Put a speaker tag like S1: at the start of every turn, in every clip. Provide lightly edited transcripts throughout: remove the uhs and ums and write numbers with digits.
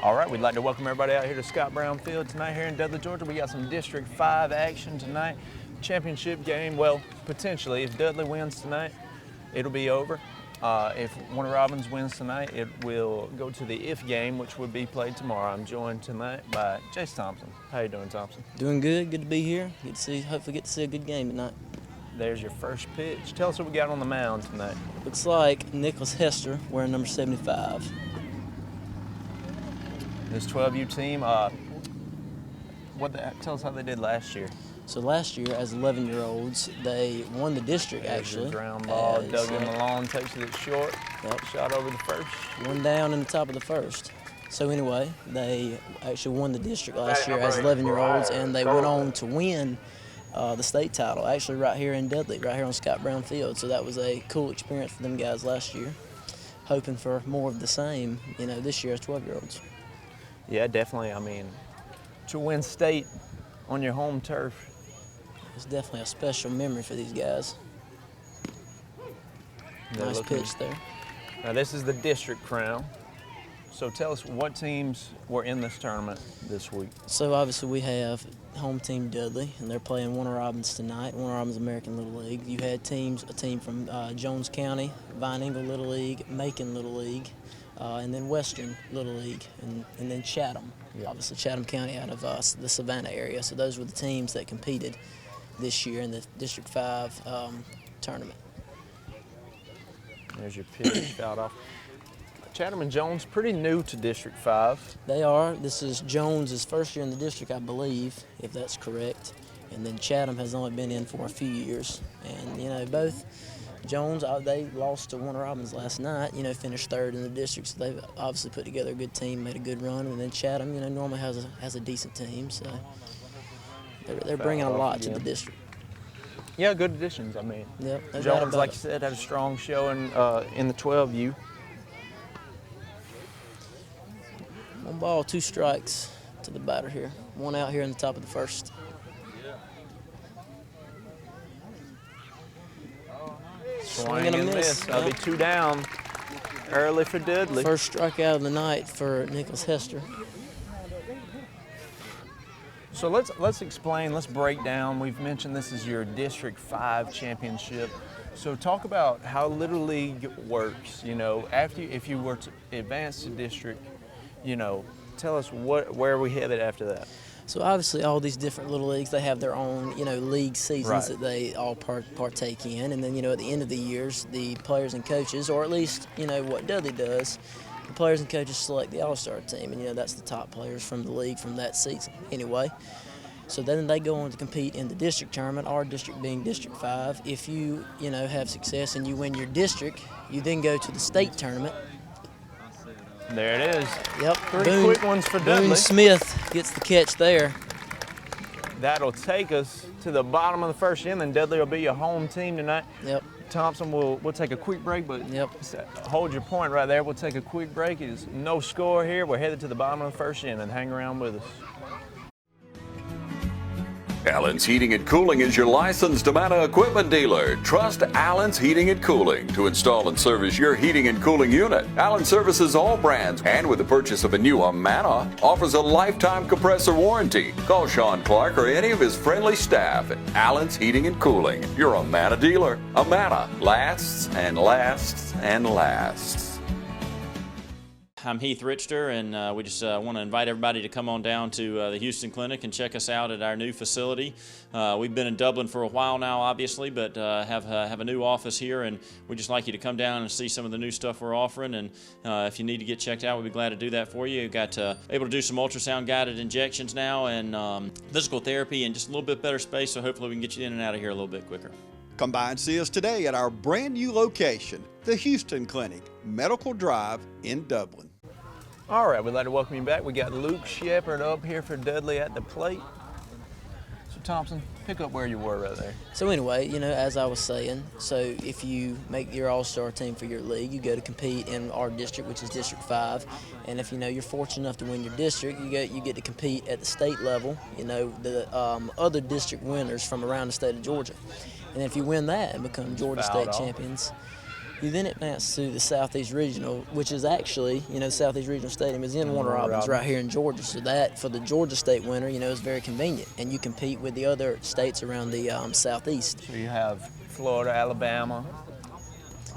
S1: All right, we'd like to welcome everybody out here to Scott Brown Field tonight here in Dudley, Georgia. We got some District 5 action tonight. Championship game, well, potentially. If Dudley wins tonight, it'll be over. If Warner Robins wins tonight, it will go to the if game, which will be played tomorrow. I'm joined tonight by Jace Thompson. How you doing, Thompson?
S2: Doing good. Good to be here. Good to see. Hopefully, get to see a good game tonight.
S1: There's your first pitch. Tell us what we got on the mound tonight.
S2: Looks like Nicholas Hester wearing number 75.
S1: This 12U team, tell us how they did last year.
S2: So last year, as 11-year-olds, they won the district, actually.
S1: Ground ball, dug in the lawn, takes it short.
S2: Yep.
S1: Shot over the first.
S2: One down in the top of the first. So anyway, they actually won the district last year as 11-year-olds, and they went on to win the state title, actually right here in Dudley, right here on Scott Brown Field. So that was a cool experience for them guys last year. Hoping for more of the same, this year as 12-year-olds.
S1: Yeah, definitely. I mean, to win state on your home turf.
S2: It's definitely a special memory for these guys. Nice pitch there.
S1: Now this is the district crown. So tell us what teams were in this tournament this week.
S2: So obviously we have home team Dudley, and they're playing Warner Robins tonight. Warner Robins American Little League. You had a team from Jones County, Vine Ingle Little League, Macon Little League, and then Western Little League, and then Chatham. Yeah. Obviously Chatham County out of the Savannah area. So those were the teams that competed this year in the District 5 tournament.
S1: There's your pitch, fouled off. Chatham and Jones, pretty new to District 5.
S2: They are. This is Jones's first year in the district, I believe, if that's correct. And then Chatham has only been in for a few years. And, both Jones, they lost to Warner Robins last night, finished third in the district. So they've obviously put together a good team, made a good run. And then Chatham, normally has a decent team. So they're bringing a lot to the district.
S1: Yeah, good additions, I mean.
S2: Yep.
S1: Jones, like you said, had a strong showing in the 12U.
S2: 1 ball, 2 strikes to the batter here. 1 out here in the top of the first.
S1: Swing and a miss. That'll be 2 down early for Dudley.
S2: First strikeout of the night for Nicholas Hester.
S1: So let's explain, let's break down. We've mentioned this is your District 5 championship. So talk about how Little League works, if you were to advance to district, tell us where are we headed after that?
S2: So obviously all these different little leagues, they have their own, league seasons that they all partake in. And then, at the end of the years, the players and coaches, or at least, what Dudley does, the players and coaches select the all-star team. And, that's the top players from the league from that season anyway. So then they go on to compete in the district tournament, our district being District 5. If you, have success and you win your district, you then go to the state tournament.
S1: There it is.
S2: Yep.
S1: 3 quick ones for Dudley.
S2: Boone Smith gets the catch there.
S1: That'll take us to the bottom of the first inning. Dudley will be your home team tonight.
S2: Yep.
S1: Thompson, we'll take a quick break, but hold your point right there. We'll take a quick break. It's no score here. We're headed to the bottom of the first inning. Hang around with us.
S3: Allen's Heating and Cooling is your licensed Amana equipment dealer. Trust Allen's Heating and Cooling to install and service your heating and cooling unit. Allen services all brands, and with the purchase of a new Amana, offers a lifetime compressor warranty. Call Sean Clark or any of his friendly staff at Allen's Heating and Cooling, your Amana dealer. Amana lasts and lasts and lasts.
S4: I'm Heath Richter, and we just want to invite everybody to come on down to the Houston Clinic and check us out at our new facility. We've been in Dublin for a while now, obviously, but have a new office here, and we'd just like you to come down and see some of the new stuff we're offering. And if you need to get checked out, we'd be glad to do that for you. We've got able to do some ultrasound-guided injections now, and physical therapy, and just a little bit better space, so hopefully we can get you in and out of here a little bit quicker.
S5: Come by and see us today at our brand new location, the Houston Clinic, Medical Drive in Dublin.
S1: All right, we'd like to welcome you back. We got Luke Shepard up here for Dudley at the plate. So Thompson, pick up where you were right there.
S2: So anyway, as I was saying, so if you make your all-star team for your league, you go to compete in our district, which is District 5. And if you're fortunate enough to win your district, you get to compete at the state level. The other district winners from around the state of Georgia. And if you win that and become Georgia State champions, You then advance to the Southeast Regional, which is actually, Southeast Regional Stadium is in Warner Robins right here in Georgia. So that, for the Georgia State winner, is very convenient. And you compete with the other states around the Southeast.
S1: So you have Florida, Alabama,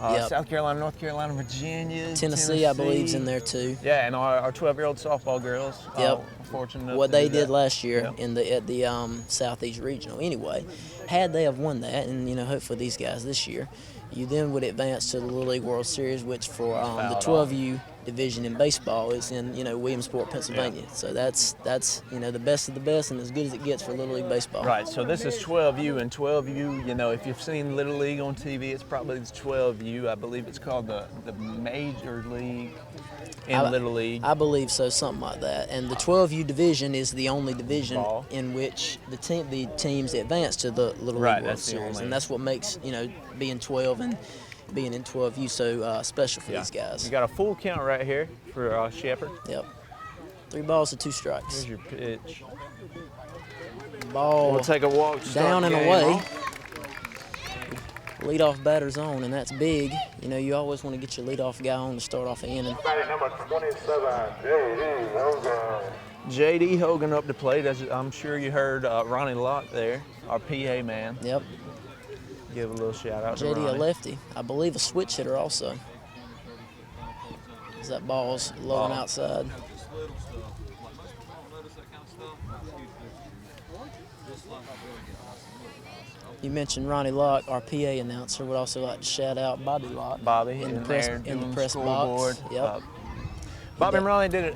S2: Yep.
S1: South Carolina, North Carolina, Virginia,
S2: Tennessee, I believe, is in there too.
S1: Yeah, and our 12-year-old softball girls.
S2: Yep.
S1: Fortunate enough
S2: What
S1: to
S2: they
S1: do
S2: did
S1: that.
S2: last year
S1: Yep.
S2: at the Southeast Regional. Anyway, had they have won that, and hopefully these guys this year, you then would advance to the Little League World Series, which for the 12U division in baseball is in Williamsport, Pennsylvania.
S1: Yeah.
S2: So that's the best of the best and as good as it gets for Little League baseball.
S1: Right. So this is 12U, and 12U. If you've seen Little League on TV, it's probably the 12U. I believe it's called the Major League in Little League.
S2: I believe so, something like that. And the 12U division is the only division
S1: Ball.
S2: in which the teams advance to the Little
S1: Right,
S2: League World
S1: that's the
S2: Series,
S1: only-
S2: and that's what makes being 12 and being in 12U so special for these guys.
S1: You got a full count right here for Shepherd.
S2: Yep. 3 balls to 2 strikes.
S1: Here's your pitch.
S2: Ball
S1: We'll take a walk. to start
S2: down
S1: the
S2: and
S1: game
S2: away.
S1: off.
S2: Leadoff batter's on, and that's big. You always want to get your leadoff guy on to start off the inning.
S6: Number 27, J.D. Hogan.
S1: J.D. Hogan up to plate. I'm sure you heard Ronnie Locke there, our PA man.
S2: Yep.
S1: Give a little shout out to
S2: JD a
S1: Ronnie.
S2: lefty. I believe a switch hitter also. As that ball's low and
S1: Ball.
S2: outside. You mentioned Ronnie Locke, our PA announcer. Would also like to shout out Bobby Locke.
S1: Bobby
S2: in the
S1: in
S2: press
S1: there
S2: in
S1: doing
S2: the press
S1: scoreboard.
S2: box. Yep.
S1: Bobby and Ronnie did it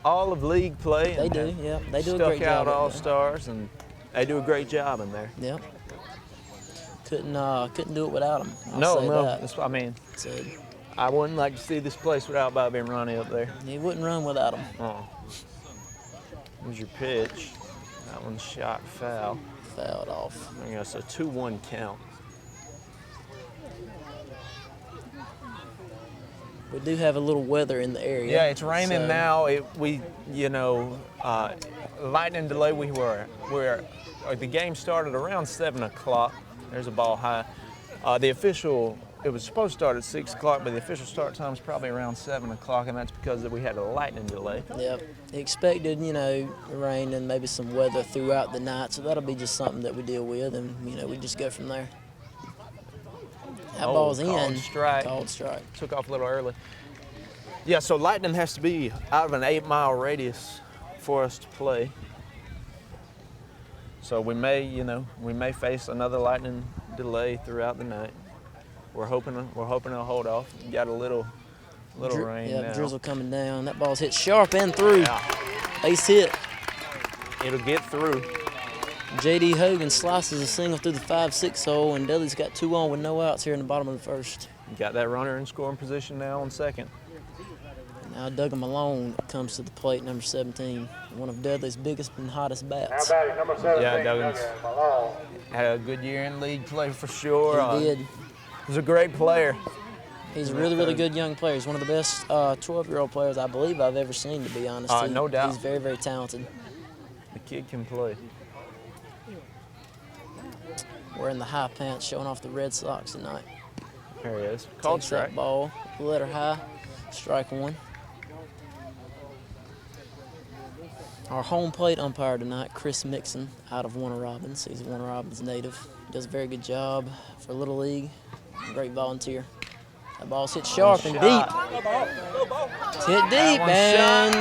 S1: all of league play.
S2: They
S1: and
S2: do. Yep. They do a
S1: stuck
S2: great
S1: out
S2: job. up
S1: all
S2: there.
S1: stars, and they do a great job in there.
S2: Yep. Couldn't do it without them.
S1: No,
S2: say
S1: no.
S2: That.
S1: That's, I mean,
S2: So
S1: I wouldn't like to see this place without Bobby and Ronnie up there.
S2: he wouldn't run without them.
S1: Oh. Here's your pitch. That one's shot foul.
S2: Fouled off.
S1: I guess a 2-1 count.
S2: We do have a little weather in the area.
S1: Yeah, it's raining
S2: so-
S1: now. Lightning delay. The game started around 7 o'clock. There's a ball high. It was supposed to start at 6 o'clock, but the official start time is probably around 7 o'clock, and that's because we had a lightning delay.
S2: Yep. Expected, rain and maybe some weather throughout the night, so that'll be just something that we deal with, and, we just go from there. That ball's
S1: called
S2: in.
S1: strike.
S2: Called strike.
S1: Took off a little early. Yeah, so lightning has to be out of an 8-mile radius for us to play. So we may face another lightning delay throughout the night. We're hoping it'll hold off. Got a little rain now.
S2: Drizzle coming down. That ball's hit sharp and through.
S1: Yeah,
S2: Base hit.
S1: it'll get through.
S2: J.D. Hogan slices a single through the 5-6 hole, and Dudley's got 2 on with no outs here in the bottom of the first.
S1: Got that runner in scoring position now on second.
S2: Now Duggan Malone comes to the plate, number 17, one of Dudley's biggest and hottest
S6: Now
S2: bats.
S6: batting number 17,
S1: Yeah, Duggan's
S6: Duggan Malone.
S1: had a good year in league play for sure.
S2: He did.
S1: He's a great player.
S2: He's a really, really good young player. He's one of the best 12-year-old players I believe I've ever seen, to be honest.
S1: No doubt.
S2: He's very, very talented.
S1: The kid can play.
S2: Wearing the high pants, showing off the Red Sox tonight.
S1: There he is. Called
S2: Takes that
S1: strike.
S2: ball, letter high, strike one. Our home plate umpire tonight, Chris Mixon, out of Warner Robins. He's a Warner Robins native. Does a very good job for Little League. Great volunteer. That ball's hit sharp and deep. It's hit deep,
S1: one's
S2: and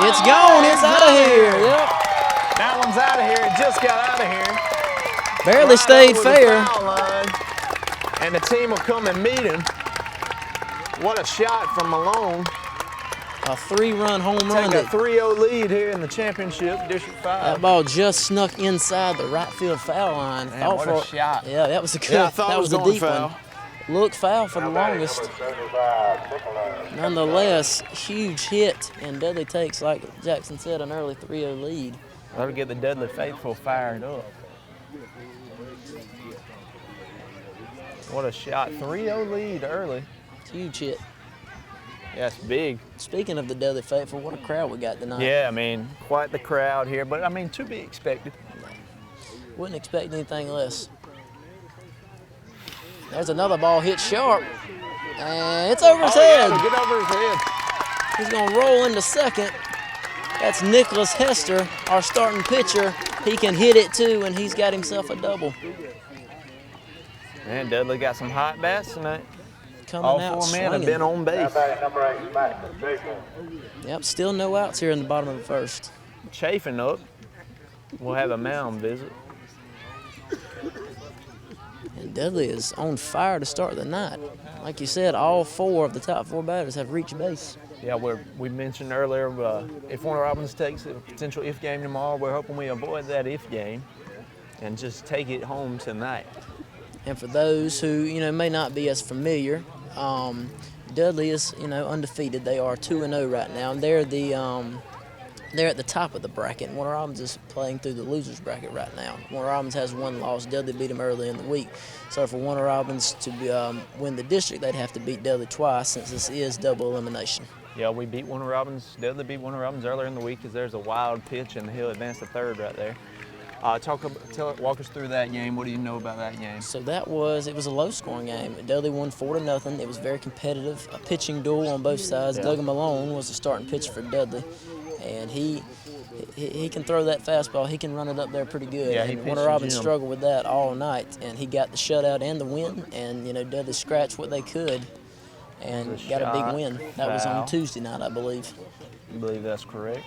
S2: it's gone. It's out of here. Yep.
S1: That one's out of here. It just got out of here.
S2: Barely
S1: Right
S2: stayed
S1: over the
S2: fair.
S1: foul line. And the team will come and meet him. What a shot from Malone.
S2: A 3-run home run.
S1: Take a
S2: That
S1: 3-0 lead here in the championship, District 5.
S2: That ball just snuck inside the right field foul line.
S1: Man,
S2: Thought
S1: what
S2: for
S1: a shot.
S2: Yeah, that was a good.
S1: Yeah, I thought
S2: that
S1: it was
S2: a
S1: going
S2: deep
S1: foul.
S2: one. Looked foul for the
S6: Now batting
S2: longest.
S6: number 75, Nicholas.
S2: Nonetheless, huge hit, and Dudley takes, like Jackson said, an early 3-0 lead.
S1: That'll get the Dudley faithful fired up. What a shot. 3-0 lead early.
S2: Huge hit.
S1: Yeah, it's big.
S2: Speaking of the Dudley faithful, what a crowd we got tonight.
S1: Yeah, I mean, quite the crowd here, but I mean, to be expected.
S2: Wouldn't expect anything less. There's another ball hit sharp, and it's over his head.
S1: Yeah, get over his head.
S2: He's gonna roll into second. That's Nicholas Hester, our starting pitcher. He can hit it too, and he's got himself a double.
S1: Man, Dudley got some hot bats tonight.
S2: Coming
S1: All
S2: out
S1: four men have
S2: swinging.
S1: been on base.
S6: Number 8, Matt, Jason.
S2: Yep, still no outs here in the bottom of the first.
S1: Chafing up. We'll have a mound visit.
S2: And Dudley is on fire to start the night. Like you said, all four of the top four batters have reached base.
S1: Yeah, we mentioned earlier, if Warner Robins takes a potential if game tomorrow, we're hoping we avoid that if game and just take it home tonight.
S2: And for those who may not be as familiar, Dudley is undefeated. They are 2-0 right now. And they're at the top of the bracket. Warner Robins is playing through the losers bracket right now. Warner Robins has one loss. Dudley beat them early in the week. So for Warner Robins to win the district, they'd have to beat Dudley twice since this is double elimination.
S1: Yeah, we beat Warner Robins. Dudley beat Warner Robins earlier in the week because there's a wild pitch and he'll advance to third right there. Walk us through that game. What do you know about that game?
S2: So it was a low-scoring game. Dudley won 4-0. It was very competitive, a pitching duel on both sides.
S1: Yeah.
S2: Doug Malone was the starting pitcher for Dudley, and he can throw that fastball. He can run it up there pretty good.
S1: Yeah, he
S2: and
S1: pitched
S2: Warner
S1: the
S2: Robins
S1: gym.
S2: struggled with that all night, and he got the shutout and the win. And Dudley scratched what they could, and
S1: The
S2: got a
S1: shot,
S2: big win. That was
S1: foul.
S2: on Tuesday night, I believe.
S1: I believe that's correct.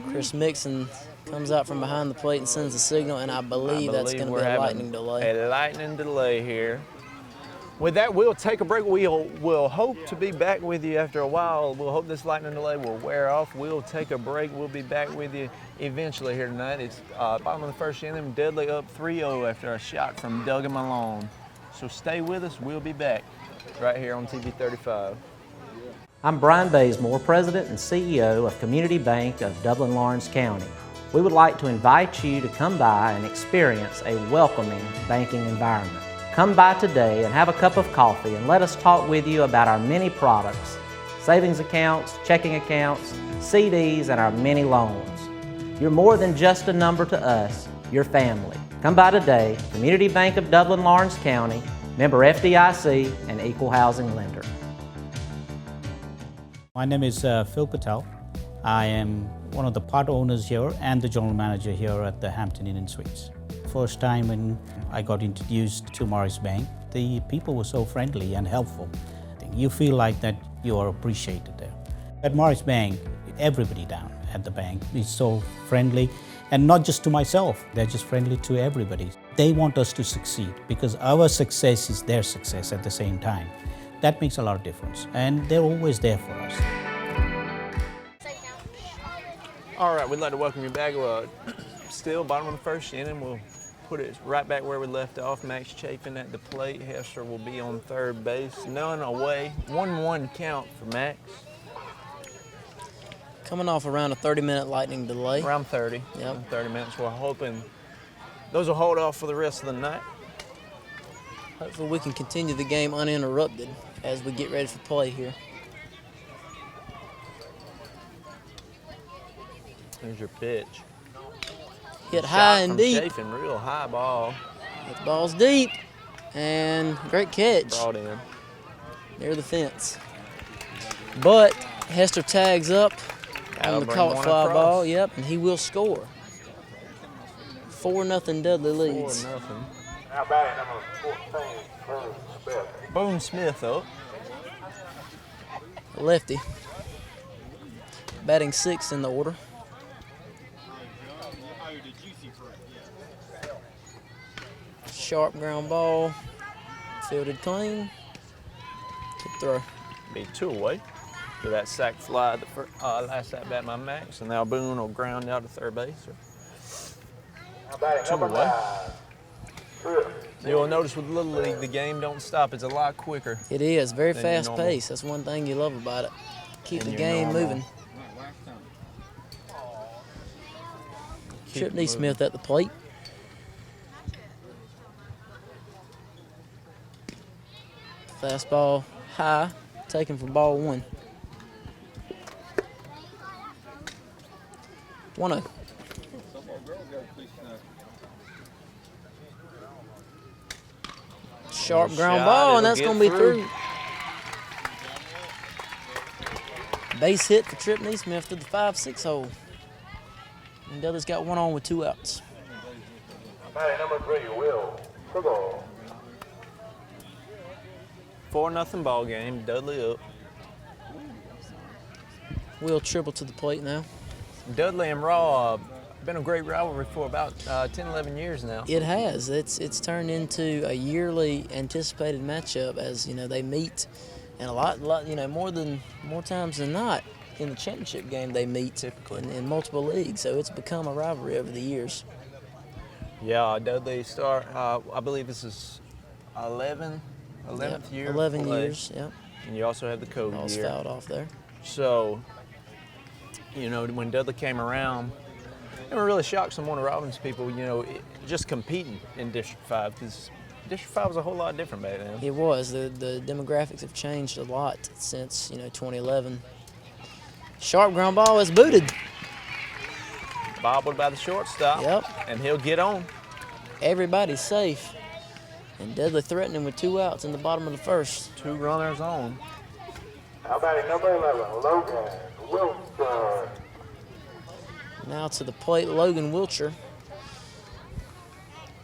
S2: Chris Mixon comes out from behind the plate and sends a signal, and I believe that's going to
S1: we're
S2: be a
S1: having
S2: lightning delay.
S1: A lightning delay here. With that, we'll take a break. We'll hope to be back with you after a while. We'll hope this lightning delay will wear off. We'll take a break. We'll be back with you eventually here tonight. It's bottom of the first inning. Dudley up 3-0 after a shot from Doug Malone. So stay with us. We'll be back right here on TV 35.
S7: I'm Brian Bazemore, President and CEO of Community Bank of Dublin-Lawrence County. We would like to invite you to come by and experience a welcoming banking environment. Come by today and have a cup of coffee and let us talk with you about our many products, savings accounts, checking accounts, CDs, and our many loans. You're more than just a number to us, you're family. Come by today, Community Bank of Dublin-Lawrence County, member FDIC, and equal housing lender.
S8: My name is Phil Patel. I am one of the part owners here and the general manager here at the Hampton Inn & Suites. First time when I got introduced to Morris Bank, the people were so friendly and helpful. You feel like that you are appreciated there. At Morris Bank, everybody down at the bank is so friendly, and not just to myself, they're just friendly to everybody. They want us to succeed because our success is their success at the same time. That makes a lot of difference, and they're always there for us.
S1: All right, we'd like to welcome you back. Still bottom of the first inning. We'll put it right back where we left off. Max Chafin at the plate. Hester will be on third base. None away. 1-1 count for Max.
S2: Coming off around a 30-minute lightning delay.
S1: Around 30.
S2: Yep.
S1: 30 minutes. We're hoping those will hold off for the rest of the night.
S2: Hopefully we can continue the game uninterrupted as we get ready for play here.
S1: There's your pitch.
S2: Hit high and
S1: from
S2: deep.
S1: Chafin, real high ball.
S2: The ball's deep, and great catch
S1: Brought in.
S2: near the fence. But Hester tags up
S1: That'll
S2: on the
S1: bring
S2: caught
S1: one
S2: fly
S1: across.
S2: ball, yep, and he will score. 4-0 Dudley leads.
S1: 4-0.
S6: Now batting number 14, Boone Smith.
S1: Boone Smith up.
S2: A lefty. Batting sixth in the order. Sharp ground ball. Fielded clean. Good throw.
S1: Be 2 away. To that sac fly, last at bat by Max, and now Boone will ground out to third base.
S6: Now batting
S1: 2
S6: number
S1: away.
S6: 9, Chris.
S1: You'll notice with Little League, the game don't stop. It's a lot quicker.
S2: It is very
S1: Than your
S2: fast
S1: normal.
S2: paced. That's one thing you love about it. Keep
S1: Than
S2: the
S1: your
S2: game
S1: normal.
S2: moving. Chip D. Smith at the plate. Fastball high, taken for ball 1. 1-0. Sharp
S1: There's a
S2: ground
S1: shot.
S2: ball, and
S1: It'll
S2: that's
S1: get
S2: going to be
S1: through.
S2: Base hit for Trip Neesmith to the 5-6 hole. And Dudley's got one on with 2 outs.
S6: Batting number 3, Will Tribble.
S1: 4-0 ball game. Dudley up.
S2: Will Tribble to the plate now.
S1: Dudley and Raw been a great rivalry for about 10, 11 years now.
S2: It has. It's turned into a yearly anticipated matchup as they meet, and a lot more times than not in the championship game they meet typically in multiple leagues. So it's become a rivalry over the years.
S1: Yeah, Dudley start. I believe this is 11th year.
S2: 11
S1: play.
S2: years. Yep.
S1: And you also have the COVID
S2: All's
S1: year.
S2: fouled off there.
S1: So, when Dudley came around, it really shocked some Warner Robins people, just competing in District 5, because District 5 was a whole lot different back then.
S2: It was. The demographics have changed a lot since 2011. Sharp ground ball is booted.
S1: Bobbled by the shortstop.
S2: Yep.
S1: And he'll get on.
S2: Everybody's safe. And Dudley threatening with 2 outs in the bottom of the first.
S1: 2 runners on.
S6: Now batting number 11, Logan Wilson.
S2: Now to the plate, Logan Wiltshire.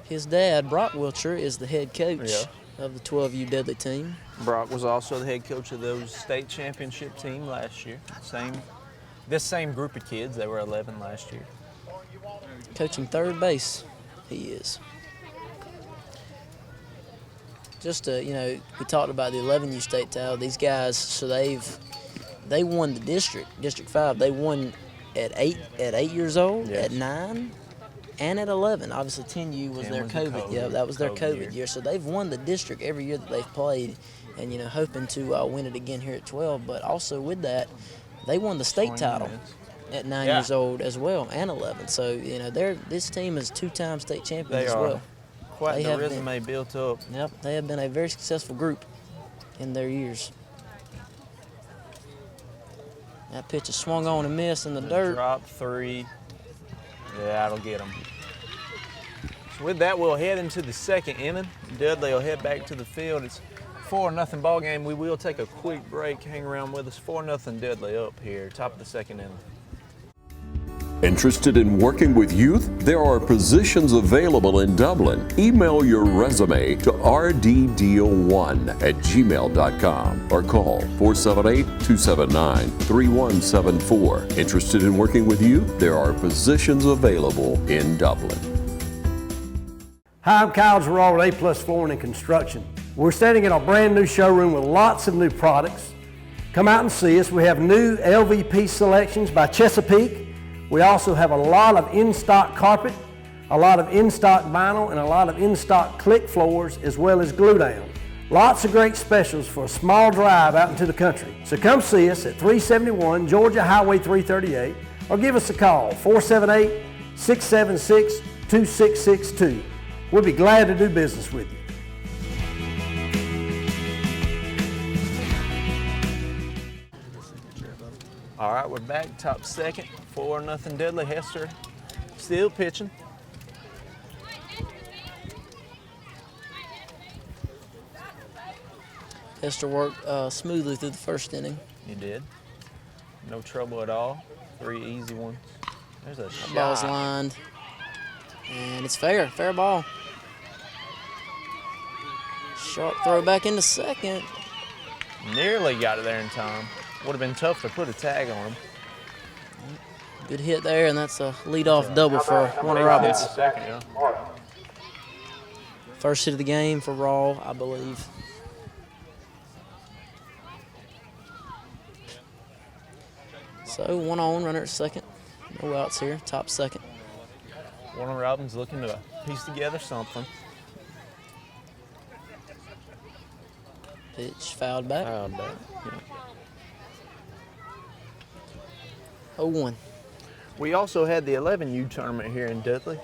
S2: His dad, Brock Wiltshire, is the head coach of the 12U Dudley team.
S1: Brock was also the head coach of those state championship team last year. This same group of kids, they were 11 last year.
S2: Coaching third base, he is. Just we talked about the 11U state title. These guys, so they won the District 5. They won at 8 years old,
S1: Yes.
S2: at 9, and at 11. Obviously 10U was
S1: 10
S2: their
S1: was the
S2: COVID. Yeah, that was their COVID year. So they've won the District every year that they've played, and hoping to win it again here at 12. But also with that, they won the state title at 9 years old as well, and 11. So this team is 2-time state champions as well.
S1: Quite the resume built up.
S2: Yep, they have been a very successful group in their years. That pitch is swung on and missed in the dirt.
S1: Drop 3. Yeah, that'll get them. So with that, we'll head into the second inning. Dudley will head back to the field. It's 4-0 ball game. We will take a quick break. Hang around with us. 4-0 Dudley up here, top of the second inning.
S3: Interested in working with youth? There are positions available in Dublin. Email your resume to rddeal1@gmail.com or call 478-279-3174. Interested in working with youth? There are positions available in Dublin.
S9: Hi, I'm Kyle Gerard with A+ Flooring and Construction. We're standing in our brand new showroom with lots of new products. Come out and see us. We have new LVP selections by Chesapeake. We also have a lot of in-stock carpet, a lot of in-stock vinyl, and a lot of in-stock click floors, as well as glue down. Lots of great specials for a small drive out into the country. So come see us at 371 Georgia Highway 338, or give us a call, 478-676-2662. We'll be glad to do business with you.
S1: All right, we're back, top second, 4-0 Dudley. Hester still pitching.
S2: Hester worked smoothly through the first inning.
S1: He did. No trouble at all. 3 easy ones. There's a shot.
S2: Ball's lined, and it's fair ball. Sharp throw back into second.
S1: Nearly got it there in time. Would have been tough to put a tag on him.
S2: Good hit there, and that's a leadoff double for Warner Robins.
S1: Second, yeah.
S2: First hit of the game for Raw, I believe. So 1 on, runner at second. No outs here, top second.
S1: Warner Robins looking to piece together something.
S2: Pitch fouled back.
S1: Fouled back. Yeah.
S2: 0-1.
S1: We also had the 11U tournament here in Dudley.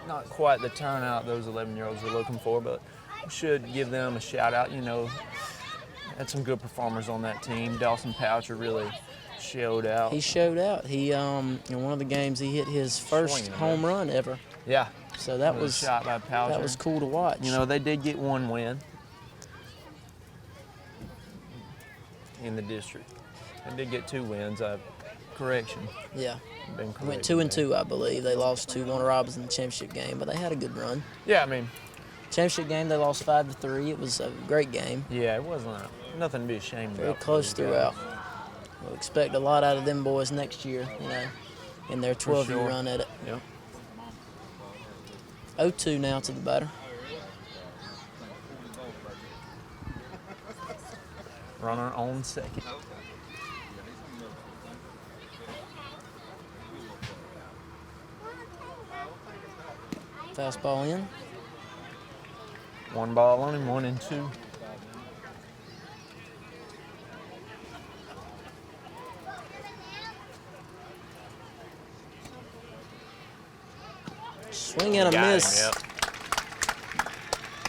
S1: Not quite the turnout those 11-year-olds are looking for, but we should give them a shout out. Had some good performers on that team. Dawson Poucher really showed out.
S2: He showed out. He, in one of the games, he hit his first
S1: Swinging,
S2: home run ever.
S1: Yeah,
S2: So that
S1: What a
S2: was
S1: shot by Poucher.
S2: that was cool to watch.
S1: You know, they did get one win in the district. They did get 2 wins. Correction.
S2: Yeah.
S1: Been
S2: Went
S1: corrected
S2: 2-2, I believe. They lost to Warner Robins in the championship game, but they had a good run.
S1: Yeah, I mean,
S2: Championship game, they lost 5-3. It was a great game.
S1: yeah, it wasn't nothing to be ashamed
S2: Very
S1: about.
S2: close
S1: for those
S2: throughout.
S1: guys.
S2: We'll expect a lot out of them boys next year, you know, in their 12-year
S1: sure.
S2: run at it.
S1: Yep.
S2: 0-2 now to the batter.
S1: Runner on second.
S2: Fastball in.
S1: 1 ball on him, 1-2.
S2: Swing and a
S1: Got him,
S2: miss.
S1: yep.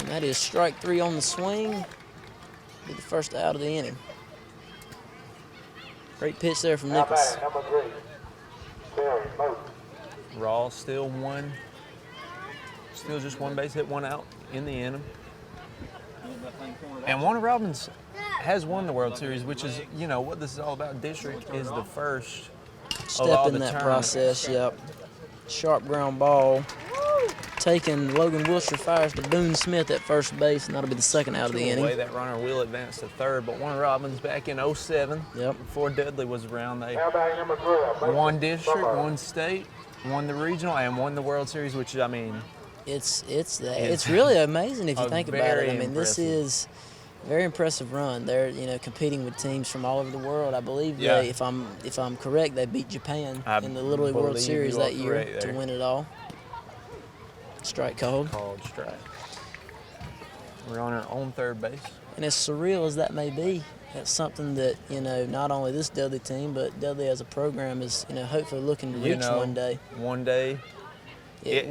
S2: And that is strike 3 on the swing. Be the first out of the inning. Great pitch there from
S6: Now
S2: Nichols.
S6: batting number 3, Terry Moat.
S1: Raw still just 1 base hit, 1 out in the inning. And Warner Robins has won the World Series, which is, you know, what this is all about. District is the first of
S2: Step
S1: all
S2: in
S1: the
S2: that
S1: tournaments.
S2: process, yep. Sharp ground ball. Taking Logan Wilshire fires to Boone Smith at first base, and that'll be the second out of the
S1: Away,
S2: inning.
S1: that runner will advance to third, but Warner Robins back in 07,
S2: Yep.
S1: before Dudley was around, they
S6: Now batting number 3,
S1: won district, won state, won the regional, and won the World Series, which, I mean,
S2: It's really amazing if you think about it.
S1: very
S2: I mean, this
S1: impressive.
S2: is a very impressive run. They're, you know, competing with teams from all over the world. I believe
S1: Yeah.
S2: they, if I'm correct, they beat Japan
S1: I
S2: in the Little League World
S1: believe
S2: Series
S1: you are
S2: that year
S1: correct
S2: to
S1: there.
S2: win it all. Strike called.
S1: called strike. Runner on third base.
S2: And as surreal as that may be, that's something that, you know, not only this Dudley team, but Dudley as a program is, you know, hopefully looking to
S1: You
S2: reach
S1: know,
S2: one day.
S1: One day,
S2: It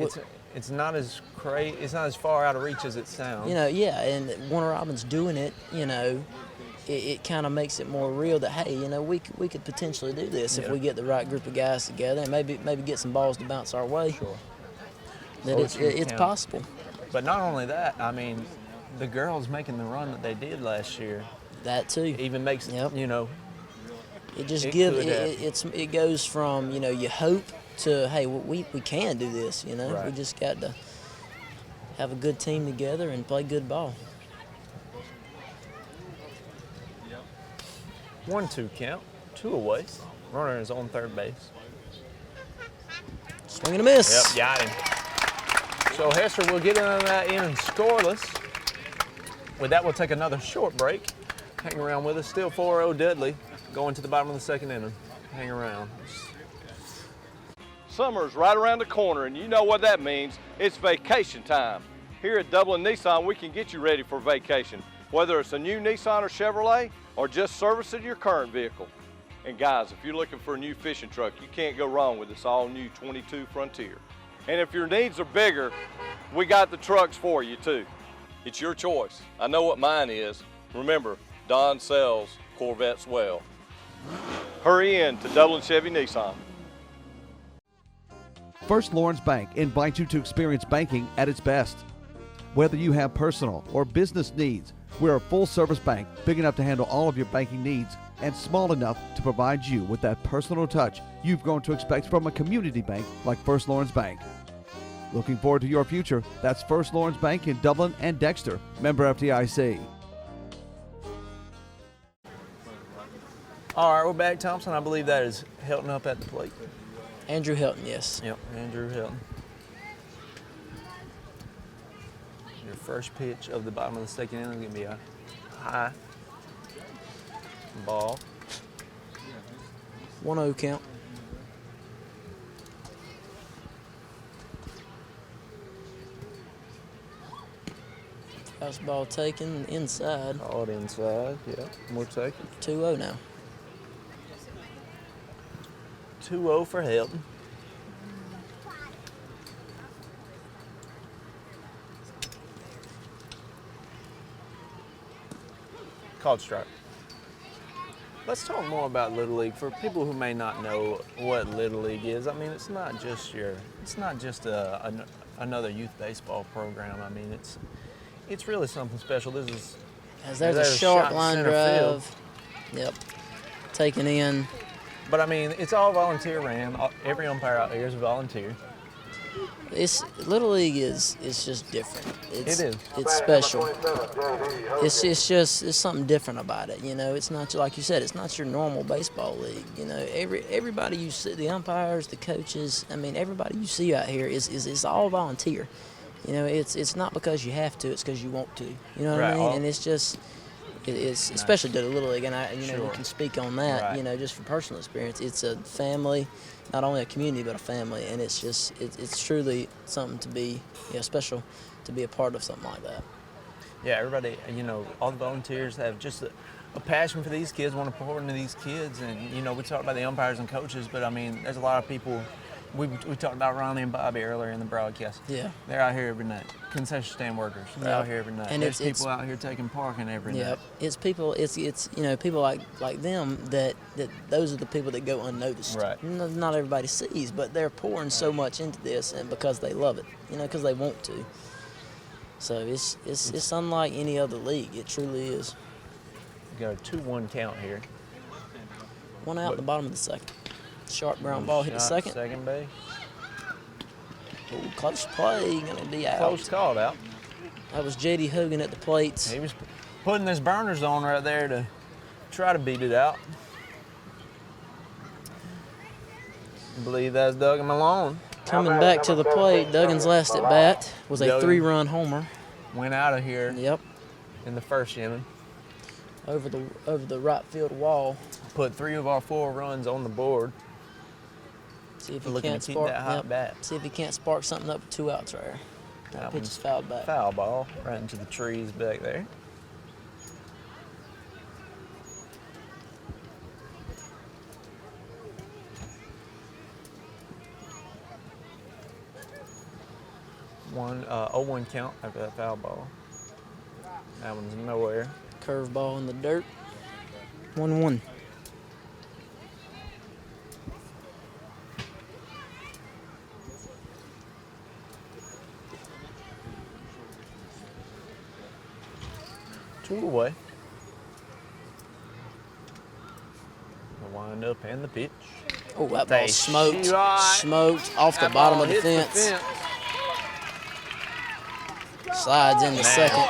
S1: it's not as crazy. It's not as far out of reach as it sounds.
S2: You know, yeah, and Warner Robins doing it, you know, it kind of makes it more real that, hey, you know, we could potentially do this if
S1: Yeah.
S2: we get the right group of guys together and maybe get some balls to bounce our way.
S1: Sure.
S2: That
S1: So
S2: it's
S1: it can
S2: it's
S1: count.
S2: possible.
S1: But not only that, I mean, the girls making the run that they did last year
S2: That too.
S1: even makes
S2: Yep.
S1: you know.
S2: It just
S1: It
S2: gives
S1: could happen.
S2: it goes from, you know, you hope to, hey, we can do this, you know. We
S1: Right.
S2: just got to have a good team together and play good ball.
S1: 1-2 count, 2 away. Runner is on third base.
S2: Swing and a miss.
S1: Yep, got him. So Hester will get into that inning scoreless. With that, we'll take another short break. Hang around with us. Still 4-0 Dudley. Going to the bottom of the second inning. Hang around.
S5: Summer's right around the corner, and you know what that means. It's vacation time. Here at Dublin Nissan, we can get you ready for vacation, whether it's a new Nissan or Chevrolet or just servicing your current vehicle. And guys, if you're looking for a new fishing truck, you can't go wrong with this all-new 22 Frontier. And if your needs are bigger, we got the trucks for you too. It's your choice. I know what mine is. Remember, Don sells Corvettes well. Hurry in to Dublin Chevy Nissan.
S10: First Lawrence Bank invites you to experience banking at its best. Whether you have personal or business needs, we're a full-service bank big enough to handle all of your banking needs and small enough to provide you with that personal touch you've grown to expect from a community bank like First Lawrence Bank. Looking forward to your future? That's First Lawrence Bank in Dublin and Dexter, member FDIC.
S1: All right, we're back, Thompson. I believe that is Helton up at the plate.
S2: Andrew Helton, yes.
S1: Yep, Andrew Helton. Your first pitch of the bottom of the second inning is going to be a high ball.
S2: 1-0 count. Fastball taken inside.
S1: Called inside, yeah. We'll take it.
S2: 2-0 now.
S1: 2-0 for Helton. Called strike. Let's talk more about Little League for people who may not know what Little League is. I mean, it's not just a another youth baseball program. I mean, it's really something special. This is
S2: As there's a sharp line
S1: center
S2: drive.
S1: field.
S2: Yep. Taken in.
S1: But I mean, it's all volunteer ran. Every umpire out here is a volunteer.
S2: It's Little League is just different.
S1: It is.
S2: It's special. It's something different about it. You know, it's not like you said. It's not your normal baseball league. You know, everybody you see, the umpires, the coaches. I mean, everybody you see out here is all volunteer. You know, it's not because you have to. It's because you want to. You know what I mean? And it's just. It's especially to the Little League, and we can speak on that.
S1: Right.
S2: You know, just from personal experience, it's a family, not only a community but a family, and it's truly something to be special to be a part of something like that.
S1: Yeah, everybody, all the volunteers have just a passion for these kids, want to pour into these kids, and we talked about the umpires and coaches, but I mean, there's a lot of people. We talked about Ronnie and Bobby earlier in the broadcast.
S2: Yeah.
S1: They're out here every night. Concession stand workers. They're out here every night.
S2: And
S1: there's people out here taking parking every night.
S2: It's people. It's people like them that those are the people that go unnoticed.
S1: Right.
S2: Not everybody sees, but they're pouring so much into this, and because they love it. Because they want to. So it's unlike any other league. It truly is.
S1: We got a 2-1 count here.
S2: One out in the bottom of the second. Sharp ground ball hit the second.
S1: Second base.
S2: Ooh, close play, gonna be out.
S1: Close called out.
S2: That was J.D. Hogan at the plates.
S1: He was putting his burners on right there to try to beat it out. I believe that's Duggan Malone.
S2: Coming back to the plate, Duggan's last at bat was a 3-run homer.
S1: Went out of here.
S2: Yep.
S1: In the first inning.
S2: Over the right field wall.
S1: Put 3 of our 4 runs on the board.
S2: See if he
S1: looking
S2: can't
S1: to keep
S2: spark
S1: that hot bat.
S2: See if he can't spark something up with 2 outs right here. That pitch is fouled back.
S1: Foul ball right into the trees back there. One 0-1 count after that foul ball. That one's nowhere.
S2: Curveball in the dirt. 1-1.
S1: Two away. The wind up and the pitch.
S2: Oh, that ball smoked off the bottom of the fence. Slides in the second.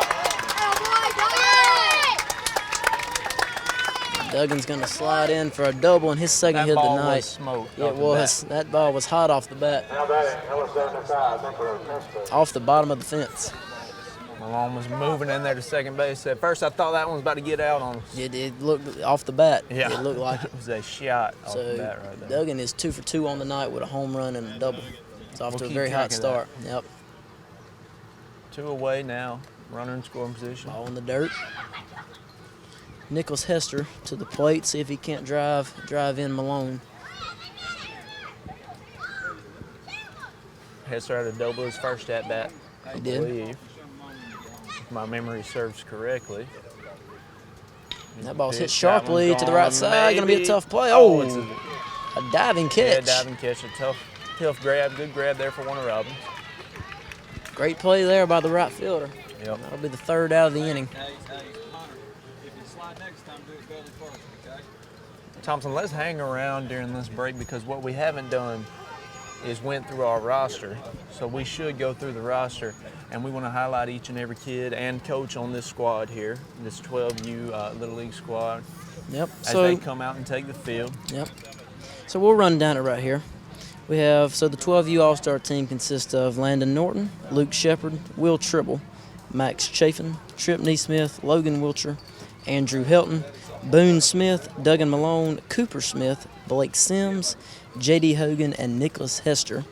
S2: Duggan's going to slide in for a double in his second hit of the night. It was. That ball was hot off the bat. Off the bottom of the fence.
S1: Malone was moving in there to second base. At first, I thought that one was about to get out on us.
S2: It looked off the bat.
S1: Yeah.
S2: It looked like it.
S1: It was a shot off the bat right there.
S2: Duggan is 2 for 2 on the night with a home run and a double. It's off to a very hot start. Yep.
S1: 2 away now. Runner in scoring position.
S2: Ball in the dirt. Nicholas Hester to the plate. See if he can't drive in Malone.
S1: Hester had a double his first at bat.
S2: He did.
S1: Believe. If my memory serves correctly.
S2: That ball's hit sharply to the right side. Going to be a tough play. Oh, a diving catch.
S1: Yeah, diving catch. A tough grab. Good grab there for Warner Robbins.
S2: Great play there by the right fielder.
S1: Yep.
S2: That'll be the 3rd out of the inning.
S1: Thompson, let's hang around during this break because what we haven't done is went through our roster. So we should go through the roster, and we want to highlight each and every kid and coach on this squad here, this 12U Little League squad.
S2: Yep.
S1: As they come out and take the field.
S2: Yep. So we'll run down it right here. We have, the 12U All-Star team consists of Landon Norton, Luke Shepard, Will Tribble, Max Chafin, Trip Neesmith, Logan Wilcher, Andrew Helton, Boone Smith, Duggan Malone, Cooper Smith, Blake Sims, J.D. Hogan, and Nicholas Hester.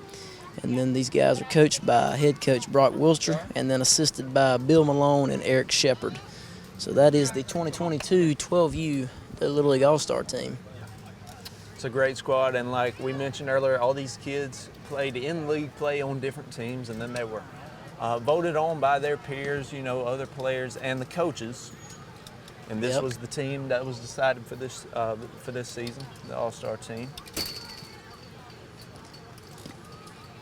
S2: And then these guys are coached by head coach Brock Wilcher and then assisted by Bill Malone and Eric Shepard. So that is the 2022 12U Little League All-Star team.
S1: It's a great squad, and like we mentioned earlier, all these kids played in league play on different teams, and then they were voted on by their peers, other players, and the coaches. And this was the team that was decided for this season, the All-Star team.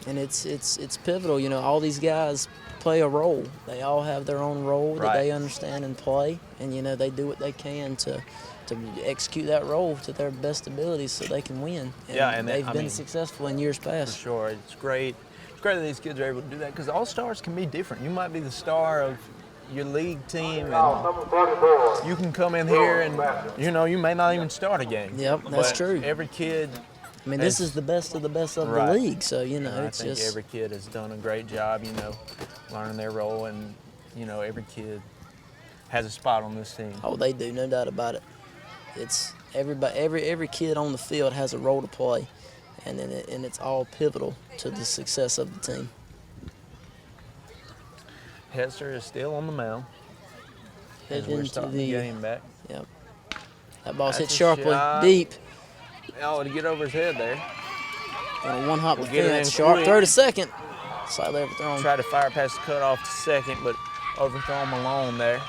S2: And it's pivotal. You know, all these guys play a role. They all have their own role that they understand and play, and you know they do what they can to execute that role to their best abilities so they can win. And they've been successful in years past.
S1: For sure, it's great. It's great that these kids are able to do that because all-stars can be different. You might be the star of your league team, and you can come in here and you know you may not even start a game.
S2: Yep, that's true.
S1: Every kid.
S2: I mean, this is the best of the league, so you know
S1: I think every kid has done a great job, you know, learning their role, and you know every kid has a spot on this team.
S2: Oh, they do, no doubt about it. It's everybody, every kid on the field has a role to play, and it's all pivotal to the success of the team.
S1: Hester is still on the mound.
S2: Heading
S1: We're
S2: into
S1: starting the game back.
S2: Yep. That ball's hit
S1: That's a
S2: sharply,
S1: shot.
S2: deep.
S1: Oh, to get over his head there.
S2: On a one-hop
S1: We'll get it
S2: defense.
S1: in
S2: Sharp
S1: quick.
S2: throw to second. Slightly overthrown.
S1: Tried to fire past the cutoff to second, but overthrown Malone there.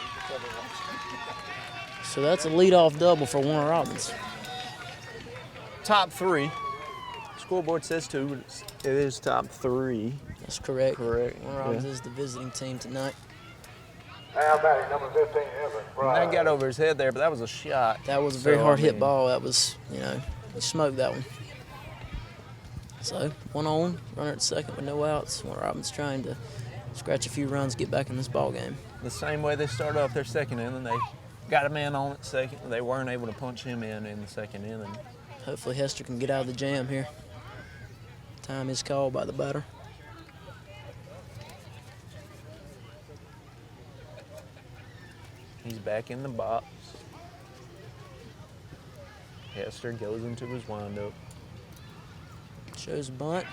S2: So that's a leadoff double for Warner Robins.
S1: Top three. Scoreboard says 2, but it is top 3.
S2: That's correct.
S1: Correct.
S2: Warner Robins is the visiting team tonight.
S6: Now batting number 15, Evan.
S1: That got over his head there, but that was a shot.
S2: That was a very hard hit ball. That was, you know, he smoked that one. So, 1 on, runner at second with no outs. Warner Robins trying to scratch a few runs, get back in this ball game.
S1: The same way they started off their second inning, they got a man on at second. They weren't able to punch him in the second inning.
S2: Hopefully Hester can get out of the jam here. Time is called by the batter.
S1: He's back in the box. Hester goes into his windup.
S2: Shows a bunt.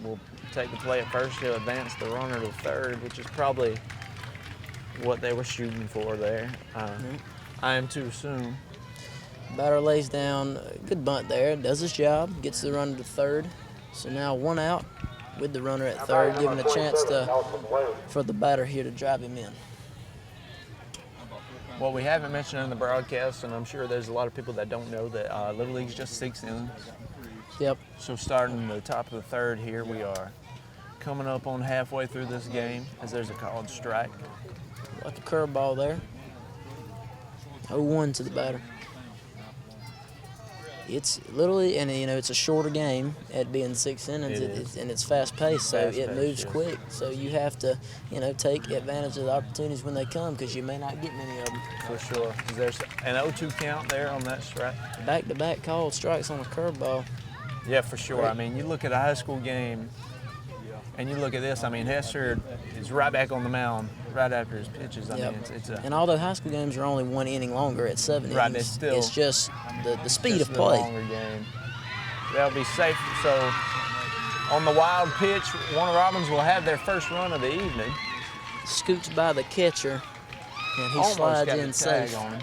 S1: We'll take the play at first to advance the runner to third, which is probably what they were shooting for there. I am to assume.
S2: Batter lays down a good bunt there, does his job, gets the runner to third. So now 1 out with the runner at third, giving a chance for the batter here to drive him in.
S1: What we haven't mentioned in the broadcast, and I'm sure there's a lot of people that don't know that Little League's just 6 innings.
S2: Yep.
S1: So starting the top of the third here, we are coming up on halfway through this game as there's a called strike.
S2: Like a curveball there. 0-1 to the batter. It's literally, and you know, it's a shorter game at being 6 innings, and it's fast-paced, so it moves quick. So you have to, you know, take advantage of the opportunities when they come because you may not get many of them.
S1: For sure. There's an 0-2 count there on that strike.
S2: Back-to-back called strikes on a curveball.
S1: Yeah, for sure. I mean, you look at a high school game, and you look at this. I mean, Hester is right back on the mound right after his pitches. I mean, it's a.
S2: And although high school games are only 1 inning longer at 7
S1: Right,
S2: innings,
S1: it's
S2: just the speed
S1: just
S2: of
S1: the
S2: play.
S1: longer game. They'll be safe. So on the wild pitch, Warner Robins will have their first run of the evening.
S2: Scoots by the catcher, and he
S1: Almost
S2: slides
S1: got
S2: in
S1: the tag
S2: safe.
S1: on him.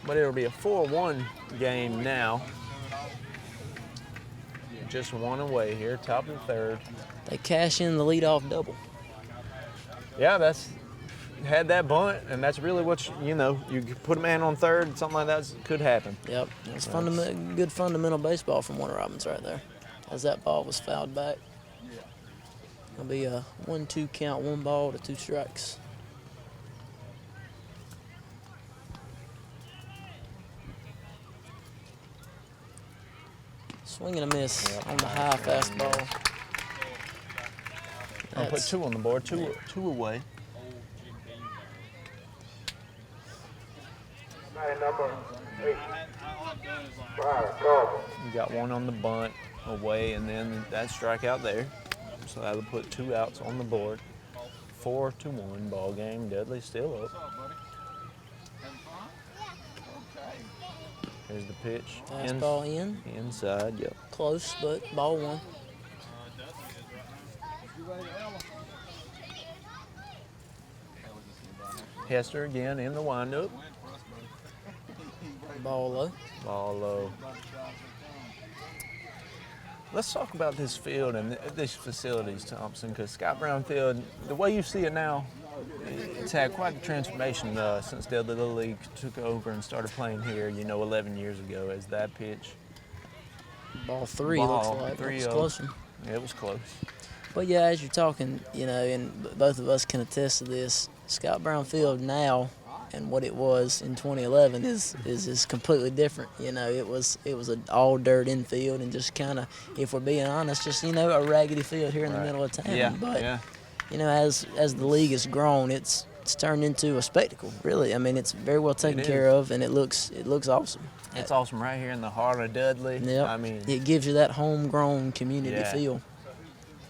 S1: But it'll be a 4-1 game now. Just 1 away here, top of the third.
S2: They cash in the leadoff double.
S1: Yeah, that's had that bunt, and that's really what you know. You put a man on third, something like that could happen.
S2: Yep, it's good fundamental baseball from Warner Robins right there. As that ball was fouled back. It'll be a 1-2 count, 1 ball to 2 strikes. Swing and a miss on the high fastball.
S1: I'll put 2 on the board, two away.
S6: Number 8, Brian Carver.
S1: You got 1 on the bunt away, and then that strikeout there. So that'll put 2 outs on the board. 4-1 ball game. Dudley still up. Here's the pitch.
S2: Fastball in.
S1: Inside, yep.
S2: Close, but ball 1.
S1: Hester again in the windup.
S2: Ball low.
S1: Ball low. Let's talk about this field and these facilities, Thompson, because Scott Brown Field, the way you see it now, it's had quite a transformation since Dudley Little League took over and started playing here, 11 years ago as that pitch
S2: Ball 3
S1: Ball
S2: looks like.
S1: 3-0.
S2: It's closer.
S1: Yeah, it was close.
S2: But yeah, as you're talking, you know, and both of us can attest to this, Scott Brown Field now and what it was in 2011 is completely different. You know, it was an all dirt infield and just kind of, if we're being honest, just, you know, a raggedy field here in the middle of town.
S1: Yeah,
S2: but
S1: yeah.
S2: you know, as the league has grown, it's turned into a spectacle. Really, I mean, it's very well taken care of, and it looks awesome.
S1: It's awesome right here in the heart of Dudley.
S2: Yep.
S1: I mean,
S2: it gives you that homegrown community feel.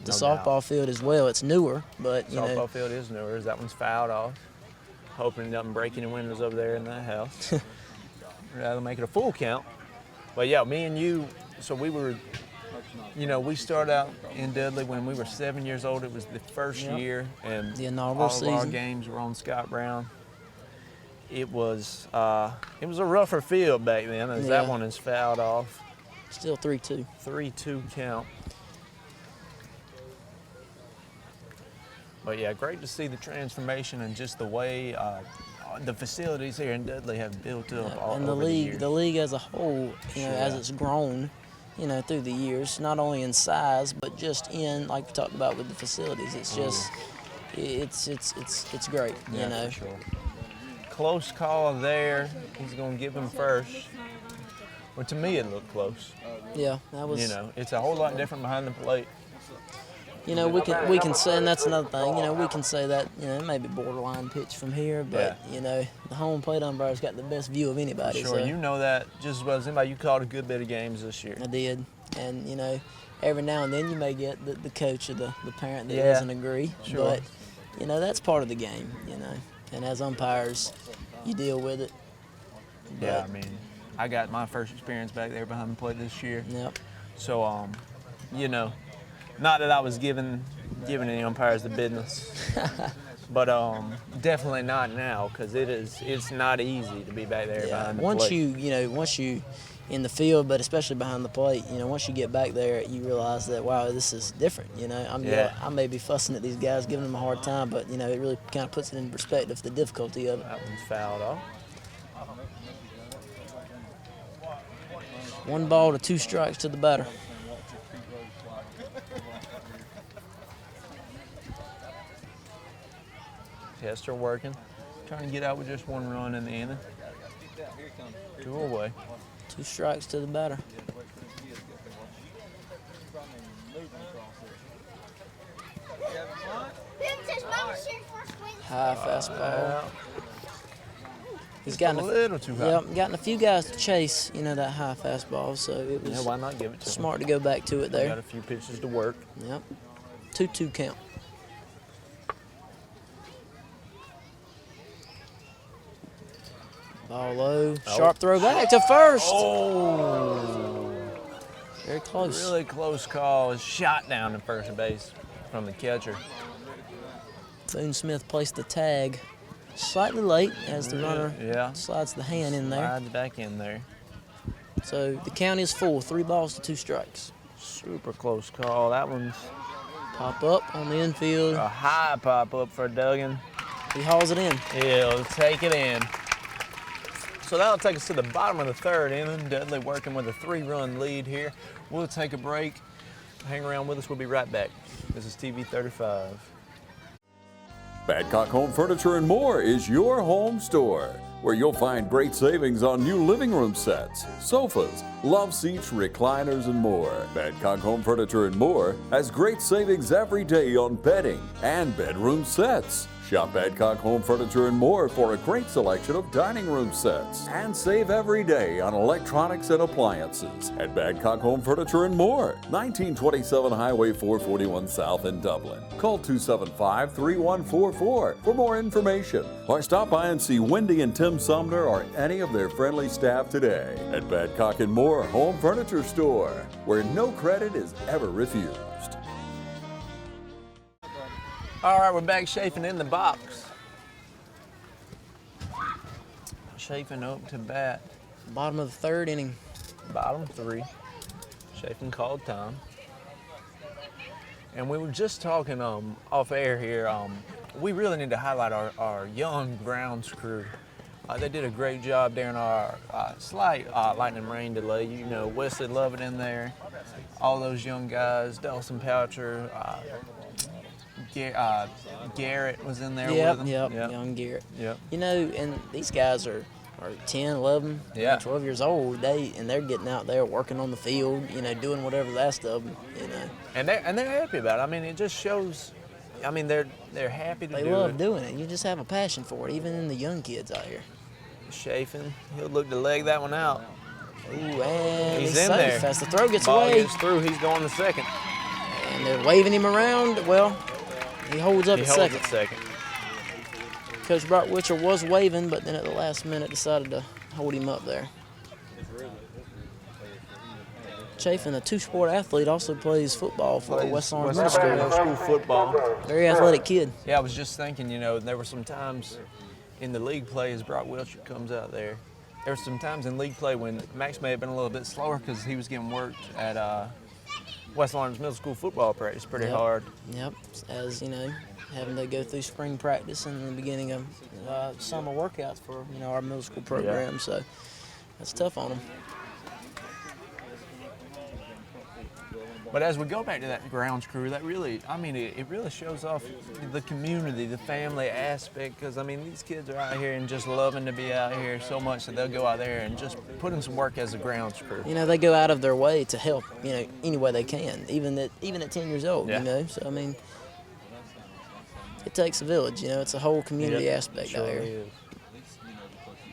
S2: The softball field as well. It's newer, but you know.
S1: Softball field is newer. That one's fouled off. Hoping it doesn't break any windows over there in that house. Rather make it a full count. But yeah, me and you, so we were, you know, we started out in Dudley when we were 7 years old. It was the first year, and
S2: the inaugural
S1: all of our
S2: season.
S1: games were on Scott Brown. It was a rougher field back then, as that one is fouled off.
S2: Still 3-2.
S1: 3-2 count. But yeah, great to see the transformation and just the way the facilities here in Dudley have built up all
S2: and
S1: over the years.
S2: The league as a whole, you know, as it's grown, you know, through the years, not only in size but just in, like we talked about with the facilities. It's just, it's great.
S1: Yeah,
S2: you know.
S1: for sure. Close call there. He's gonna give him first. Well, to me, it looked close.
S2: Yeah, that was.
S1: You know, it's a whole lot different behind the plate.
S2: You know, we can say, and that's another thing. You know, we can say that, you know, it may be borderline pitch from here, but you know, the home plate umpire's got the best view of anybody.
S1: Sure,
S2: so.
S1: you know that just as well as anybody. You called a good bit of games this year.
S2: I did, and you know, every now and then you may get the coach or the parent that doesn't agree, but you know, that's part of the game. You know, and as umpires, you deal with it.
S1: Yeah, I mean, I got my first experience back there behind the plate this year.
S2: Yep.
S1: So, you know. Not that I was giving any umpires the business, but definitely not now, because it's not easy to be back there behind the plate.
S2: Once you in the field, but especially behind the plate, you know, once you get back there, you realize that, wow, this is different. You know, I may be fussing at these guys, giving them a hard time, but you know, it really kind of puts it in perspective, the difficulty of it.
S1: That one's fouled off.
S2: 1 ball to 2 strikes to the batter.
S1: Hester working, trying to get out with just 1 run in the inning. 2 away.
S2: 2 strikes to the batter. High fastball. He's gotten
S1: a little too high.
S2: Yep, gotten a few guys to chase, you know, that high fastball, so it was
S1: why not give it to
S2: smart to go back to it there.
S1: Got a few pitches to work.
S2: Yep. 2-2 count. Ball low. Sharp throw back to first.
S1: Oh.
S2: Very close.
S1: Really close call. It's shot down to first base from the catcher.
S2: Boone Smith placed the tag slightly late as the runner slides the hand in there.
S1: Slides back in there.
S2: So the count is full. 3 balls to 2 strikes.
S1: Super close call. That one's
S2: pop up on the infield.
S1: A high pop up for Duggan.
S2: He hauls it in.
S1: He'll take it in. So that'll take us to the bottom of the 3rd inning. Dudley working with a 3-run lead here. We'll take a break. Hang around with us. We'll be right back. This is TV 35.
S3: Badcock Home Furniture and More is your home store, where you'll find great savings on new living room sets, sofas, love seats, recliners, and more. Badcock Home Furniture and More has great savings every day on bedding and bedroom sets. Shop Badcock Home Furniture and More for a great selection of dining room sets. And save every day on electronics and appliances at Badcock Home Furniture and More, 1927 Highway 441 South in Dublin. Call 275-3144 for more information, or stop by and see Wendy and Tim Sumner or any of their friendly staff today at Badcock and More Home Furniture Store, where no credit is ever refused.
S1: All right, we're back. Chafin in the box. Chafin up to bat.
S2: Bottom of the 3rd inning.
S1: Bottom 3. Chafin called time. And we were just talking off air here. We really need to highlight our young grounds crew. They did a great job during our slight lightning rain delay. You know, Wesley Lovett in there, all those young guys, Dawson Poucher, Garrett was in there with them.
S2: Yep, young Garrett.
S1: Yep.
S2: You know, and these guys are 10, 11, 12 years old. They're getting out there working on the field, you know, doing whatever the rest of them, you know.
S1: And they're happy about it. I mean, it just shows. I mean, they're happy to do it.
S2: They love doing it. You just have a passion for it, even in the young kids out here.
S1: Chafin, he'll look to leg that one out.
S2: Ooh, and
S1: he's
S2: he's
S1: in
S2: safe.
S1: there.
S2: As the throw gets
S1: Ball
S2: away.
S1: gets through, he's going to second.
S2: And they're waving him around. Well, he holds up at second. Coach Brock Witcher was waving, but then at the last minute decided to hold him up there. Chafin, a two-sport athlete, also plays football for West Orange Middle
S1: School football.
S2: Very athletic kid.
S1: Yeah, I was just thinking, you know, there were some times in the league play as Brock Wiltshire comes out there. There were some times in league play when Max may have been a little bit slower because he was getting worked at West Orange Middle School football practice pretty hard.
S2: Yep, as you know, having to go through spring practice and the beginning of summer workouts for our middle school program, so that's tough on them.
S1: But as we go back to that grounds crew, that really, I mean, it really shows off the community, the family aspect, because, I mean, these kids are out here and just loving to be out here so much that they'll go out there and just put in some work as a grounds crew.
S2: You know, they go out of their way to help, any way they can, even at 10 years old, So, I mean, it takes a village, it's a whole community aspect out here.
S1: Is.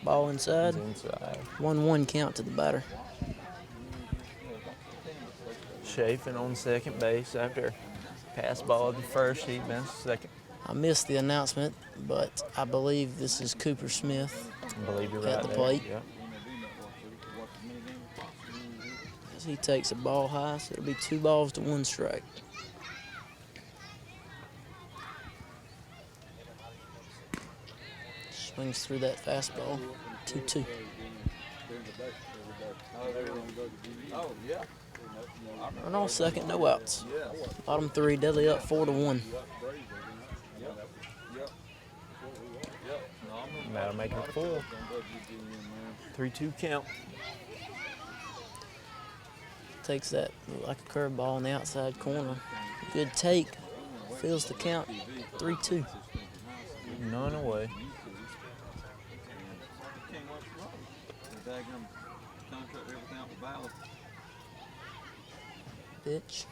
S2: Ball inside. 1-1 count to the batter.
S1: Chafin on second base after pass ball at the first, he missed second.
S2: I missed the announcement, but I believe this is Cooper Smith
S1: I believe you're right
S2: at the
S1: there.
S2: plate.
S1: Yep.
S2: As he takes a ball high, so it'll be 2 balls to 1 strike. Swings through that fastball, 2-2. Run on second, no outs. Bottom 3, Dudley up 4-1.
S1: That'll make it 4. 3-2 count.
S2: Takes that like a curveball in the outside corner. Good take. Fills the count. 3-2.
S1: None away.
S2: Pitch.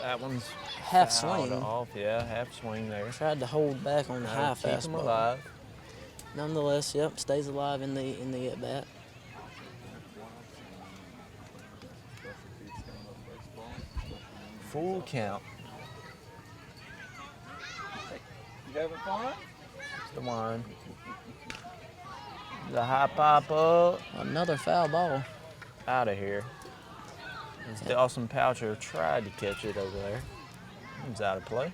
S1: That one's
S2: Half
S1: fouled
S2: swing.
S1: off. Yeah, half swing there.
S2: Tried to hold back on the high
S1: Keep him
S2: fastball.
S1: alive.
S2: Nonetheless, stays alive in the at bat.
S1: Full count.
S5: You having fun?
S1: It's the one. The high pop up.
S2: Another foul ball.
S1: Out of here. Dawson Poucher tried to catch it over there. It's out of play.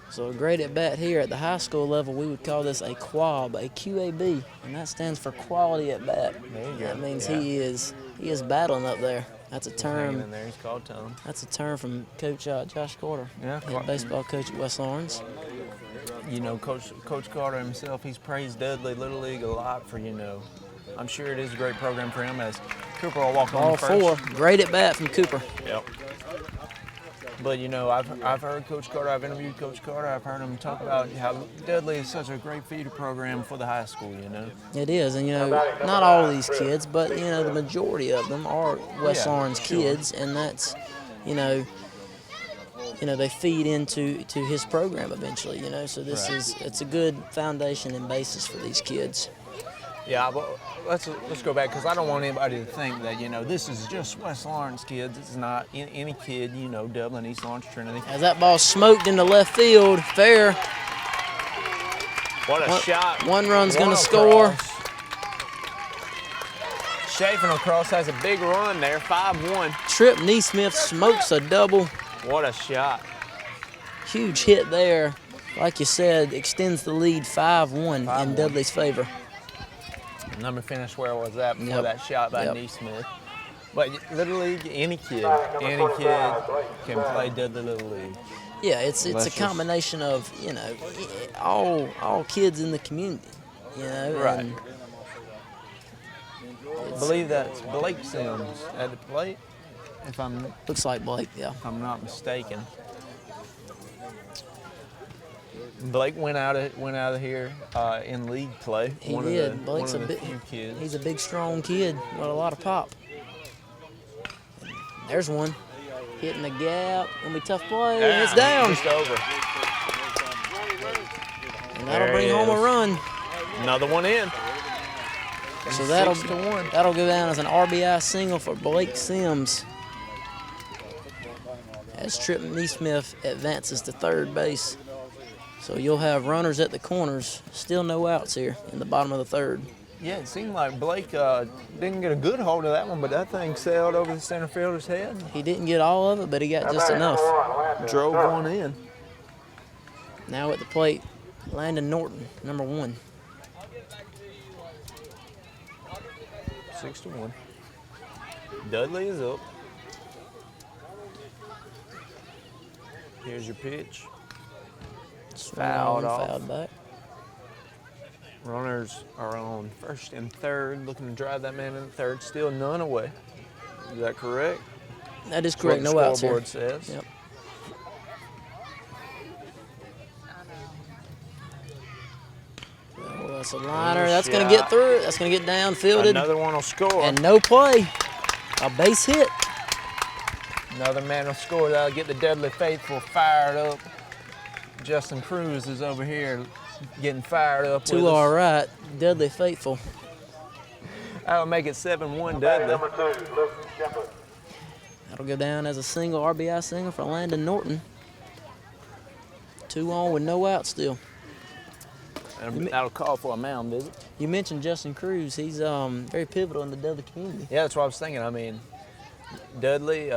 S2: So a great at bat here at the high school level, we would call this a QAB, a QAB, and that stands for quality at bat.
S1: There you go.
S2: That means he is battling up there. That's a term.
S1: In there. He's called Tom.
S2: That's a term from Coach Josh Carter, head baseball coach at West Orange.
S1: You know, Coach Carter himself, he's praised Dudley Little League a lot for, I'm sure it is a great program for him as Cooper will walk on
S2: All
S1: the first.
S2: 4, great at bat from Cooper.
S1: Yep. But, I've heard Coach Carter, I've interviewed Coach Carter, I've heard him talk about how Dudley is such a great feeder program for the high school,
S2: It is, and not all of these kids, but the majority of them are West Orange kids, and that's, they feed into his program eventually, so it's a good foundation and basis for these kids.
S1: Yeah, but let's go back because I don't want anybody to think that this is just West Lawrence kids. It's not any kid, Dublin, East Lawrence, Trinity.
S2: As that ball smoked into left field, fair.
S1: What a shot!
S2: 1 run's going to score.
S1: Chafin across has a big run there, 5-1.
S2: Trip Neesmith smokes a double.
S1: What a shot!
S2: Huge hit there. Like you said, extends the lead 5-1 in Dudley's favor.
S1: Let me finish where was that before that shot by Neesmith. But Little League, any kid can play Dudley Little League.
S2: Yeah, it's a combination of all kids in the community. you know.
S1: Right.
S2: And
S1: I believe that's Blake Sims at the plate, if I'm
S2: looks like Blake, yeah.
S1: not mistaken. Blake went out of here in league play.
S2: He
S1: one
S2: did.
S1: Of the,
S2: Blake's
S1: one
S2: a
S1: of the
S2: big
S1: few kids.
S2: He's a big, strong kid with a lot of pop. There's one hitting the gap. Gonna be a tough play.
S1: Yeah,
S2: It's down.
S1: Just over.
S2: And that'll
S1: There
S2: bring
S1: he
S2: home a
S1: is.
S2: run.
S1: Another one in.
S2: So
S1: 6-1.
S2: that'll go down as an RBI single for Blake Sims as Trip Neesmith advances to third base. So you'll have runners at the corners, still no outs here in the bottom of the third.
S1: Yeah, it seemed like Blake didn't get a good hold of that one, but that thing sailed over the center fielder's head.
S2: He didn't get all of it, but he got just enough.
S1: Drove one in.
S2: Now at the plate, Landon Norton, number 1.
S1: 6-1. Dudley is up. Here's your pitch. Fouled off.
S2: Fouled back.
S1: Runners are on first and third, looking to drive that man in third. Still none away. Is that correct?
S2: That is
S1: That's what
S2: correct.
S1: the
S2: No outs here.
S1: scoreboard says.
S2: Yep. Oh, that's a liner. That's going to get through. That's going to get downfielded.
S1: Another one will score.
S2: And no play. A base hit.
S1: Another man will score. That'll get the Dudley faithful fired up. Justin Cruz is over here getting fired up.
S2: To our right, Dudley faithful.
S1: That'll make it 7-1 Dudley.
S6: Number 2, Luke Shepard.
S2: That'll go down as a single RBI single for Landon Norton. 2 on with no out still.
S1: And that'll call for a mound visit.
S2: You mentioned Justin Cruz. He's very pivotal in the Dudley community.
S1: Yeah, that's what I was thinking. I mean, Dudley,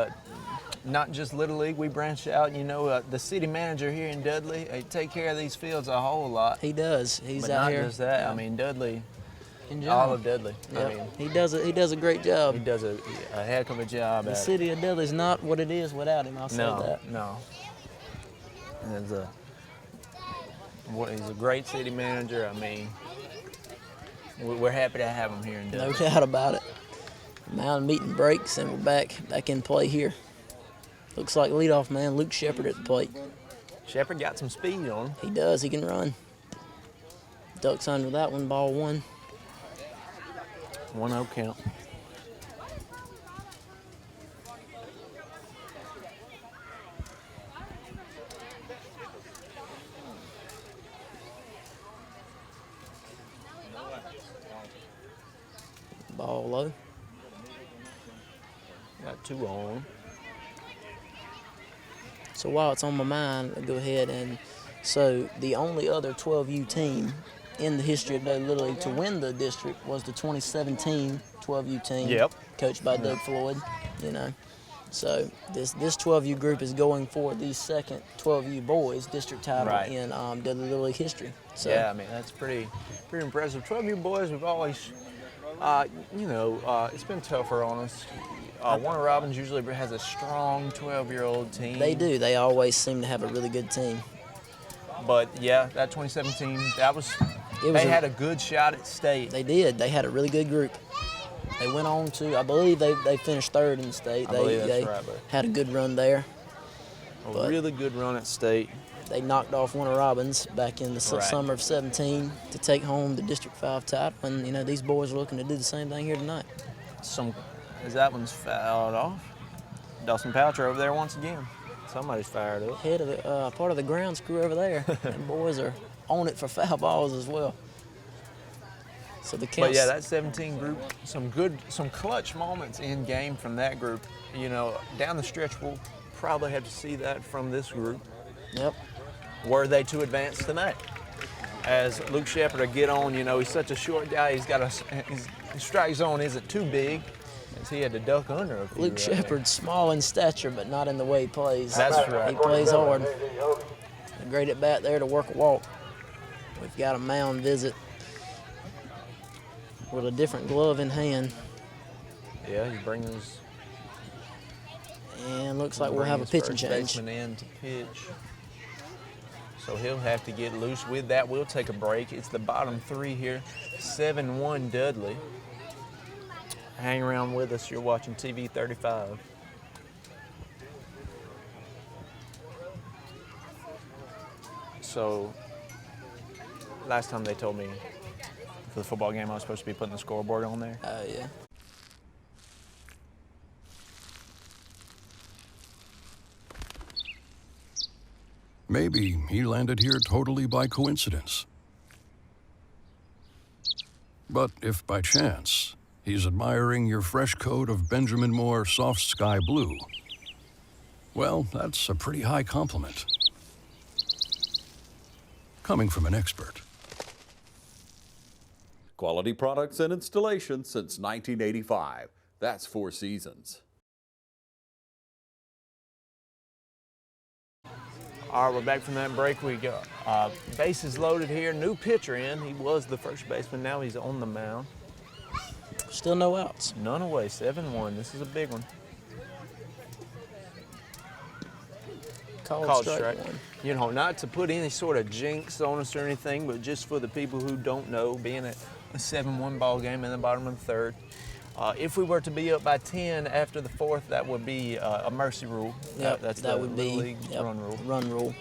S1: not just Little League, we branched out. You know, the city manager here in Dudley, take care of these fields a whole lot.
S2: He does. He's
S1: But
S2: out
S1: not
S2: here.
S1: just that.
S2: Yeah.
S1: I mean, Dudley,
S2: In general.
S1: all of Dudley.
S2: Yep.
S1: I mean,
S2: He does a great job.
S1: he does a heck of a job
S2: The
S1: at
S2: city of Dudley's not what it is without him. I'll
S1: it.
S2: say
S1: No,
S2: that.
S1: no. And he's a great city manager. I mean, we're happy to have him here in
S2: No
S1: Dudley.
S2: doubt about it. Mound meeting breaks, and we're back in play here. Looks like leadoff man Luke Shepard at the plate.
S1: Shepard got some speed on him.
S2: He does. He can run. Ducks under that one. Ball 1.
S1: 1-0 count.
S2: Ball low.
S1: Got 2 on.
S2: So while it's on my mind, I'll go ahead and so the only other 12U team in the history of Dudley Little League to win the district was the 2017 12U team,
S1: Yep.
S2: coached by Doug Floyd. You know, so this 12U group is going for the second 12U boys district title
S1: Right.
S2: in Dudley Little League history. So
S1: Yeah, I mean, that's pretty impressive. 12U boys, we've always, it's been tougher on us. Warner Robins usually has a strong 12-year-old team.
S2: they do. They always seem to have a really good team.
S1: But yeah, that 2017, they had a good shot at state.
S2: They did. They had a really good group. They went on to, I believe they finished third in the state.
S1: I believe that's
S2: they
S1: right, but
S2: had a good run there.
S1: a really good run at state.
S2: They knocked off Warner Robins back in the
S1: Right.
S2: summer of 17 to take home the District 5 title. And, these boys are looking to do the same thing here tonight.
S1: As that one's fouled off. Dawson Poucher over there once again. Somebody's fired up.
S2: Head of the, part of the grounds crew over there. And boys are on it for foul balls as well. So the count.
S1: But yeah, that 17 group, some clutch moments in game from that group. Down the stretch, we'll probably have to see that from this group.
S2: Yep.
S1: Were they to advance tonight? As Luke Shepard will get on, he's such a short guy. His strike zone isn't too big, as he had to duck under a few.
S2: Luke
S1: right
S2: Shepard's small in stature, but not in the way he plays.
S1: That's right.
S2: He plays hard. A great at bat there to work a walk. We've got a mound visit with a different glove in hand.
S1: there. Yeah, he brings.
S2: And looks like we'll have a pitching
S1: first
S2: change.
S1: baseman in to pitch. So he'll have to get loose with that. We'll take a break. It's the bottom three here. 7-1 Dudley. Hang around with us. You're watching TV 35. So last time they told me for the football game I was supposed to be putting the scoreboard on there.
S2: Oh, yeah.
S11: Maybe he landed here totally by coincidence. But if by chance he's admiring your fresh coat of Benjamin Moore soft sky blue, well, that's a pretty high compliment. Coming from an expert.
S3: Quality products and installation since 1985. That's 4 Seasons.
S1: All right, we're back from that break. We got bases loaded here. New pitcher in. He was the first baseman. Now he's on the mound.
S2: Still no outs.
S1: None away. 7-1. This is a big one.
S2: Called strike one.
S1: You know, not to put any sort of jinx on us or anything, but just for the people who don't know, being a 7-1 ball game in the bottom of the third. If we were to be up by 10 after the fourth, that would be a mercy rule.
S2: Yep,
S1: That's
S2: that
S1: the
S2: would
S1: Little
S2: be
S1: League run rule.
S2: Run rule.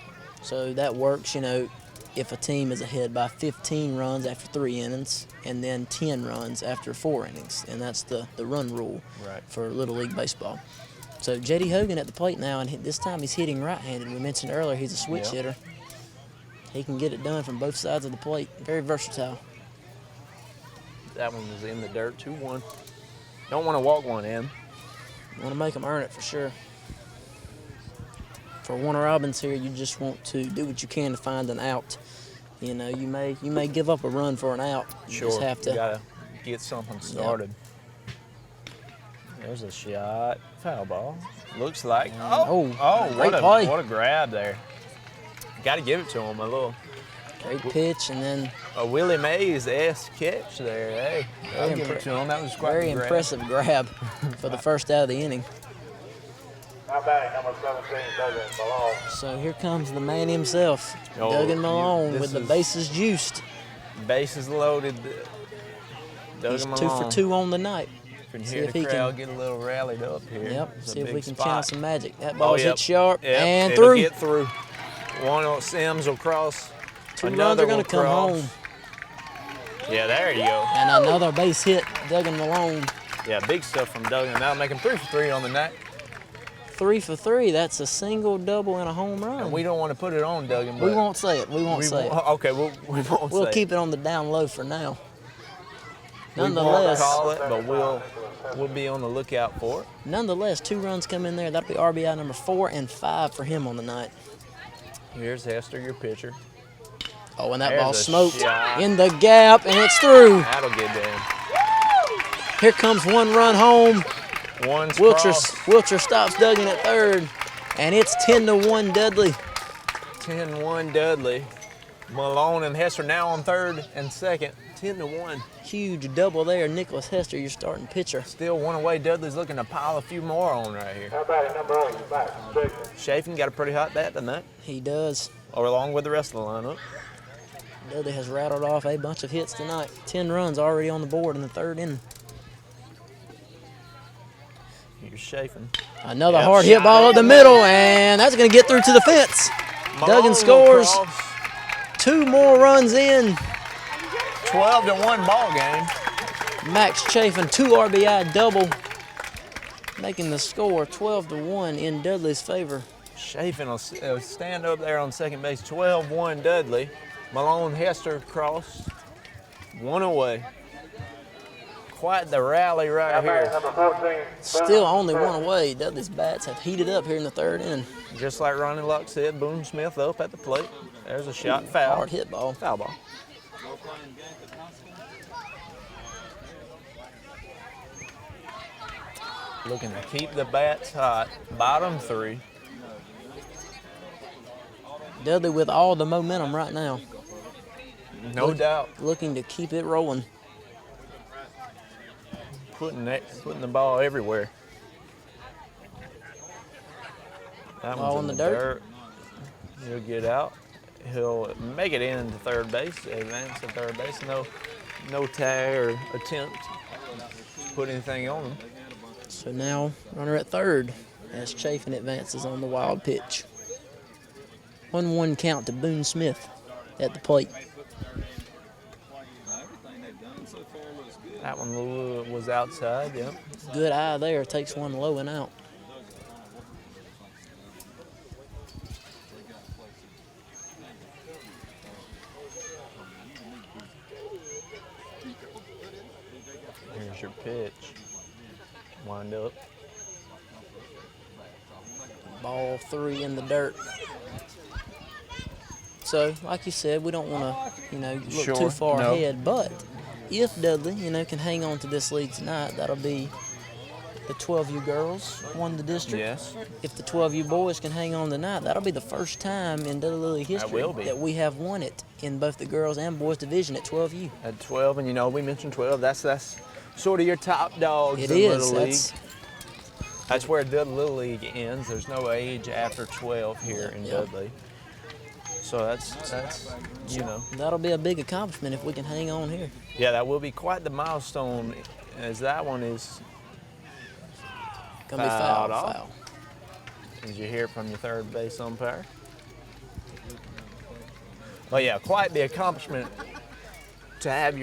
S2: So that works, you know, if a team is ahead by 15 runs after 3 innings and then 10 runs after 4 innings. And that's the run rule for Little League baseball. So J.D. Hogan at the plate now, and this time he's hitting right-handed. We mentioned earlier he's a switch hitter. He can get it done from both sides of the plate. Very versatile.
S1: That one was in the dirt, 2-1. Don't want to walk one in.
S2: Want to make them earn it for sure. For Warner Robbins here, you just want to do what you can to find an out. You know, you may give up a run for an out. You just have to.
S1: You gotta get something started. There's a shot. Foul ball. Looks like. What a grab there. Got to give it to him a little.
S2: Great pitch, and then
S1: a Willie Mays-esque catch there. Hey, I'll give it to him. That was quite
S2: very
S1: a grab.
S2: impressive grab for the first out of the inning.
S6: Now batting number 17, Dudley Malone.
S2: So here comes the man himself, Duggan Malone, with the bases juiced.
S1: Bases loaded.
S2: He's 2 for 2 on the night.
S1: Can hear the crowd get a little rallied up here.
S2: Yep.
S1: It's
S2: See
S1: a
S2: if we
S1: big
S2: can
S1: spot.
S2: channel some magic. That ball's hit sharp and
S1: it'll
S2: through.
S1: Get through. One of Sims will cross.
S2: 2 runs are going to come home.
S1: Yeah, there you go.
S2: And another base hit, Duggan Malone.
S1: Yeah, big stuff from Duggan. That'll make him 3 for 3 on the night.
S2: 3 for 3. That's a single, double, and a home run.
S1: And we don't want to put it on Duggan. But
S2: we won't say it. We won't say it.
S1: Okay, we won't say it.
S2: We'll keep it on the down low for now.
S1: Nonetheless, we won't call it, but we'll be on the lookout for it.
S2: Nonetheless, 2 runs come in there. That'll be RBI number 4 and 5 for him on the night.
S1: Here's Hester, your pitcher.
S2: Oh, and that ball smoked in the gap, and it's through.
S1: That'll get down.
S2: Here comes 1 run home.
S1: Wiltshire
S2: stops Duggan at third, and it's 10-1 Dudley.
S1: 10-1 Dudley. Malone and Hester now on third and second. 10-1.
S2: Huge double there. Nicholas Hester, your starting pitcher.
S1: Still 1 away. Dudley's looking to pile a few more on right here.
S6: How about number 8, back from
S1: Chafin got a pretty hot bat tonight.
S2: He does.
S1: Or along with the rest of the lineup.
S2: Dudley has rattled off a bunch of hits tonight. 10 runs already on the board in the third inning.
S1: Here's Chafin.
S2: Another hard hit ball up the middle, and that's going to get through to the fence. Duggan scores. 2 more runs in.
S1: 12-1 ball game.
S2: Max Chafin, 2 RBI double, making the score 12-1 in Dudley's favor.
S1: Chafin will stand up there on second base. 12-1 Dudley. Malone Hester cross. 1 away. Quite the rally right here.
S6: Number 14,
S2: Still only 1 away. Dudley's bats have heated up here in the third inning.
S1: Just like Ronnie Locke said, Boone Smith up at the plate. There's a shot, foul.
S2: Hard hit ball.
S1: Foul ball. Looking to keep the bats hot. Bottom 3.
S2: Dudley with all the momentum right now.
S1: No doubt.
S2: Looking to keep it rolling.
S1: Putting the ball everywhere. That
S2: Ball
S1: one's
S2: in the dirt.
S1: He'll get out. he'll make it into third base, advance to third base. No tag or attempt to put anything on him.
S2: So now runner at third as Chafin advances on the wild pitch. 1-1 count to Boone Smith at the plate.
S1: That one was outside, yep.
S2: Good eye there, takes one low and out.
S1: Here's your pitch. Wind up.
S2: Ball 3 in the dirt. So, like you said, we don't want to, look too far ahead. But if Dudley, can hang on to this lead tonight, that'll be the 12U girls won the district.
S1: Yes.
S2: If the 12U boys can hang on tonight, that'll be the first time in Dudley history that we have won it in both the girls and boys division at 12U.
S1: At 12, and we mentioned 12. That's sort of your top dogs
S2: in
S1: Little League. That's where Dudley Little League ends. There's no age after 12 here in Dudley. So that's
S2: That'll be a big accomplishment if we can hang on here.
S1: Yeah, that will be quite the milestone, as that one is
S2: gonna be foul.
S1: As you hear from your third base umpire. Well, yeah, quite the accomplishment to have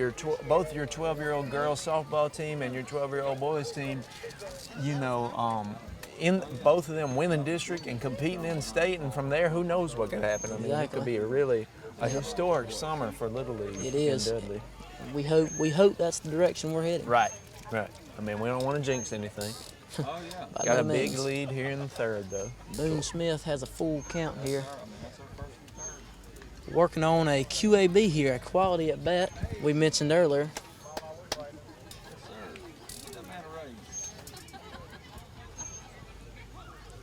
S1: both your 12-year-old girls softball team and your 12-year-old boys team, in both of them winning district and competing in state, and from there, who knows what could happen. I mean, it could be a historic summer for Little League.
S2: It is.
S1: In Dudley.
S2: We hope that's the direction we're heading.
S1: Right. I mean, we don't want to jinx anything. Got a big lead here in the third, though.
S2: Boone Smith has a full count here. Working on a QAB here, a quality at bat. We mentioned earlier.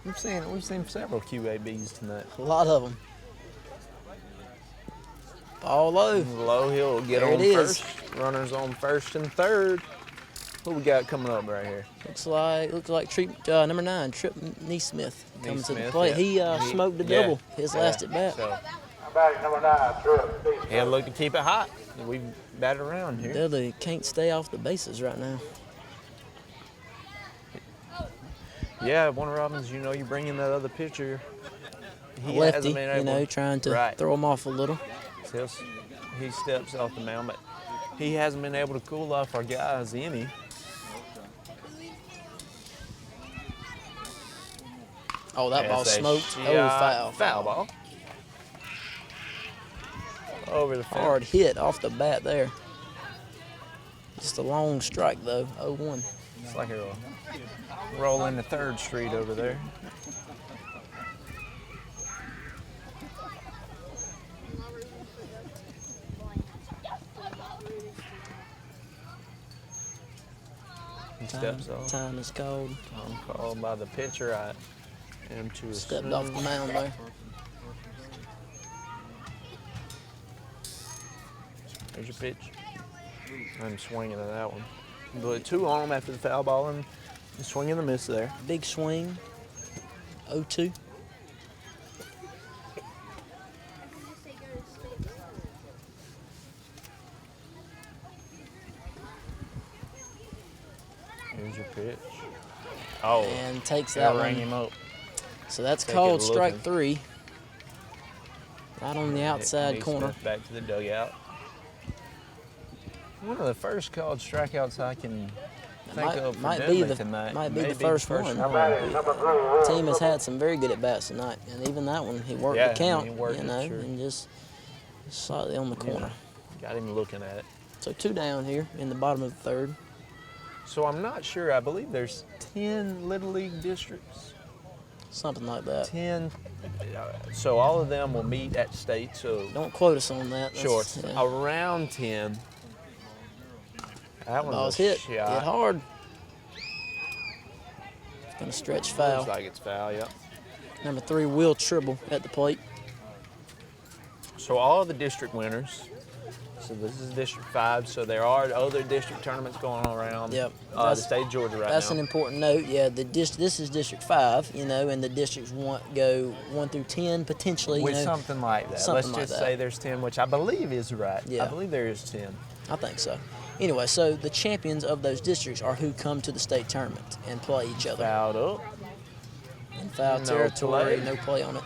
S1: We've seen several QABs tonight.
S2: A lot of them. Ball low.
S1: Low, he'll get on first. Runners on first and third. What we got coming up right here?
S2: Looks like number 9, Trip Neesmith comes to the plate. He smoked the double his last at bat.
S1: So.
S6: Batting number 9, Trip Neesmith.
S1: He'll look to keep it hot. We've batted around here.
S2: Dudley can't stay off the bases right now.
S1: Yeah, Warner Robbins, you bring in that other pitcher. He
S2: Lefty,
S1: hasn't been able,
S2: trying to throw him off a little.
S1: So he steps off the mound, but he hasn't been able to cool off our guys any.
S2: Oh, that ball smoked.
S1: Foul ball. Over the fence.
S2: Hard hit off the bat there. Just a long strike, though, 0-1.
S1: It's like a roll into 3rd Street over there. Steps off.
S2: Time is called.
S1: Time called by the pitcher. I am to
S2: stepped off the mound there.
S1: There's your pitch. I'm swinging at that one. But 2 on him after the foul ball and swing and a miss there.
S2: Big swing. 0-2.
S1: Here's your pitch. Oh,
S2: and takes that one.
S1: Ring him up.
S2: So that's called strike 3. Right on the outside corner.
S1: Back to the dugout. One of the first called strikeouts I can think of for Dudley tonight.
S2: Might be the first one. The team has had some very good at-bats tonight, and even that one, he worked the count, and just slightly on the corner.
S1: Got him looking at it.
S2: So 2 down here in the bottom of the 3rd.
S1: So I'm not sure. I believe there's 10 Little League districts.
S2: Something like that.
S1: 10. So all of them will meet at state. So
S2: don't quote us on that.
S1: Sure. Around 10. That one
S2: was hit. Hit hard. It's going to stretch foul.
S1: Looks like it's foul, yep.
S2: Number 3, Will Tribble at the plate.
S1: So all of the district winners, So this is District 5, so there are other district tournaments going on around
S2: Yep.
S1: the state of Georgia right now.
S2: That's an important note. Yeah, this is District 5, and the districts go 1 through 10 potentially.
S1: With something like that.
S2: Something
S1: Let's
S2: like
S1: just
S2: that.
S1: say there's 10, which I believe is right.
S2: Yeah.
S1: I believe there is 10.
S2: I think so. Anyway, so the champions of those districts are who come to the state tournament and play each other.
S1: Fouled up.
S2: In foul
S1: No
S2: territory,
S1: play.
S2: no play on it.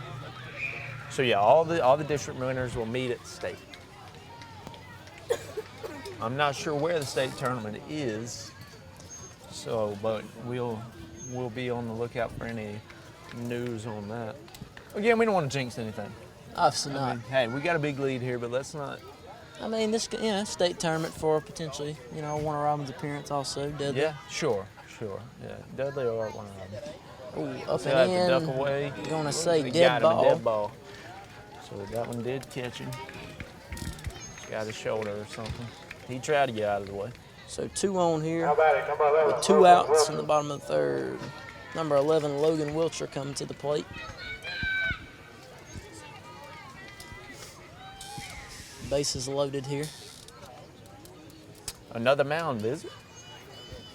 S1: So yeah, all the district winners will meet at the state. I'm not sure where the state tournament is, but we'll be on the lookout for any news on that. Again, we don't want to jinx anything.
S2: Obviously
S1: I
S2: not.
S1: mean, hey, we got a big lead here, but let's not.
S2: I mean, this state tournament for potentially, Warner Robins' appearance also. Dudley.
S1: Yeah, sure. Yeah, Dudley or one of them.
S2: Ooh, up
S1: So
S2: and in.
S1: have to duck away.
S2: Gonna say
S1: He
S2: dead
S1: got him a
S2: ball.
S1: dead ball. So that one did catch him. Got his shoulder or something. He tried to get out of the way.
S2: So 2 on here.
S6: How about it? Number 11.
S2: With 2 outs in the bottom of the third. Number 11, Logan Wiltshire, coming to the plate. Bases loaded here.
S1: Another mound visit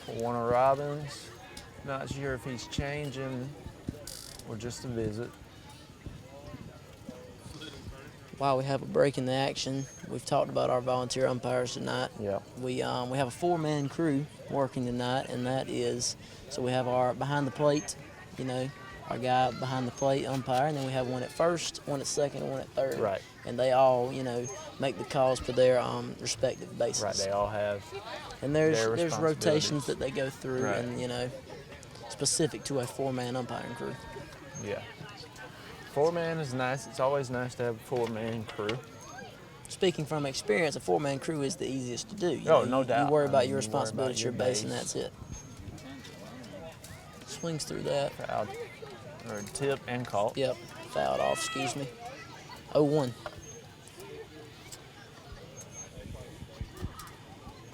S1: for Warner Robins. Not sure if he's changing or just a visit.
S2: While we have a break in the action, we've talked about our volunteer umpires tonight.
S1: Yeah.
S2: We have a 4-man crew working tonight, and that is, so we have our behind the plate, our guy behind the plate umpire, and then we have one at first, one at second, and one at third.
S1: Right.
S2: And they all, make the calls for their respective bases.
S1: Right, they all have.
S2: And there's
S1: responsibilities.
S2: rotations that they go through,
S1: Right.
S2: and specific to a 4-man umpiring crew.
S1: Yeah. 4-man is nice. It's always nice to have a 4-man crew.
S2: Speaking from experience, a 4-man crew is the easiest to do.
S1: No doubt.
S2: You worry about your
S1: You worry
S2: responsibility
S1: about
S2: at your
S1: your
S2: base, and
S1: base.
S2: that's it. Swings through that.
S1: Fouled. Or tip and caught.
S2: Yep, fouled off, excuse me. 0-1.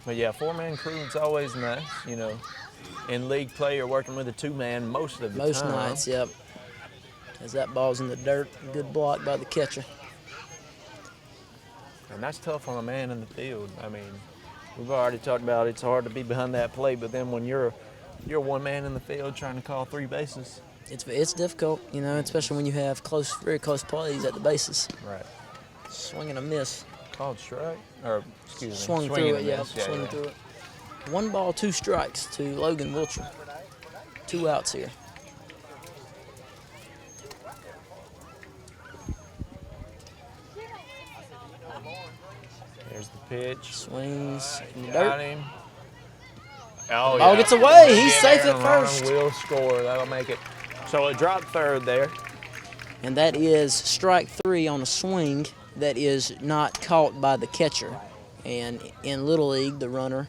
S1: But yeah, 4-man crew is always nice. In league play, you're working with a 2-man most of the time.
S2: Most nights, yep. As that ball's in the dirt, good block by the catcher.
S1: And that's tough on a man in the field. I mean, we've already talked about it's hard to be behind that plate, but then when you're one man in the field trying to call 3 bases.
S2: It's difficult, especially when you have very close plays at the bases.
S1: Right.
S2: Swing and a miss.
S1: Called strike? Or, excuse me.
S2: Swung
S1: swing
S2: through
S1: and
S2: it,
S1: a
S2: yeah,
S1: miss.
S2: swung through it. 1 ball, 2 strikes to Logan Wiltshire. 2 outs here.
S1: There's the pitch.
S2: Swings in the
S1: Got
S2: dirt.
S1: him. Oh,
S2: Ball
S1: yeah.
S2: gets away. He's
S1: Get
S2: safe
S1: there,
S2: at
S1: and Lauren
S2: first.
S1: will score. That'll make it. So it dropped third there.
S2: And that is strike 3 on a swing that is not caught by the catcher. And in Little League, the runner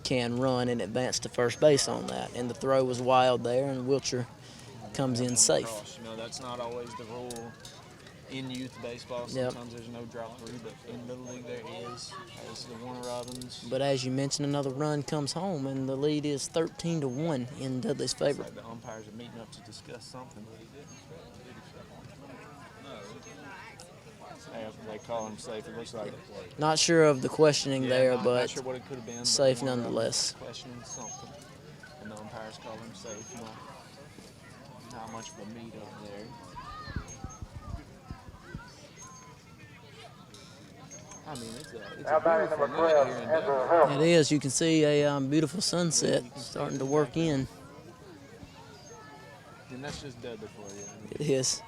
S2: can run and advance to first base on that. And the throw was wild there, and Wiltshire comes in safe.
S1: That's not always the rule in youth baseball.
S2: Yep.
S1: Sometimes there's no drop through, but in Little League there is. As the Warner Robins.
S2: But as you mentioned, another run comes home, and the lead is 13-1 in Dudley's favor.
S1: Like the umpires are meeting up to discuss something. They call him safe. It looks like.
S2: Not sure of the questioning there,
S1: not
S2: but
S1: sure what it could have been, but
S2: safe
S1: the Warner
S2: nonetheless.
S1: Robins questioning something, and the umpires call him safe. Not much of a meet up there. I mean, it's a beautiful night here in Dudley.
S2: It is. You can see a beautiful sunset starting to work in.
S1: And that's just Dudley for you.
S2: It is.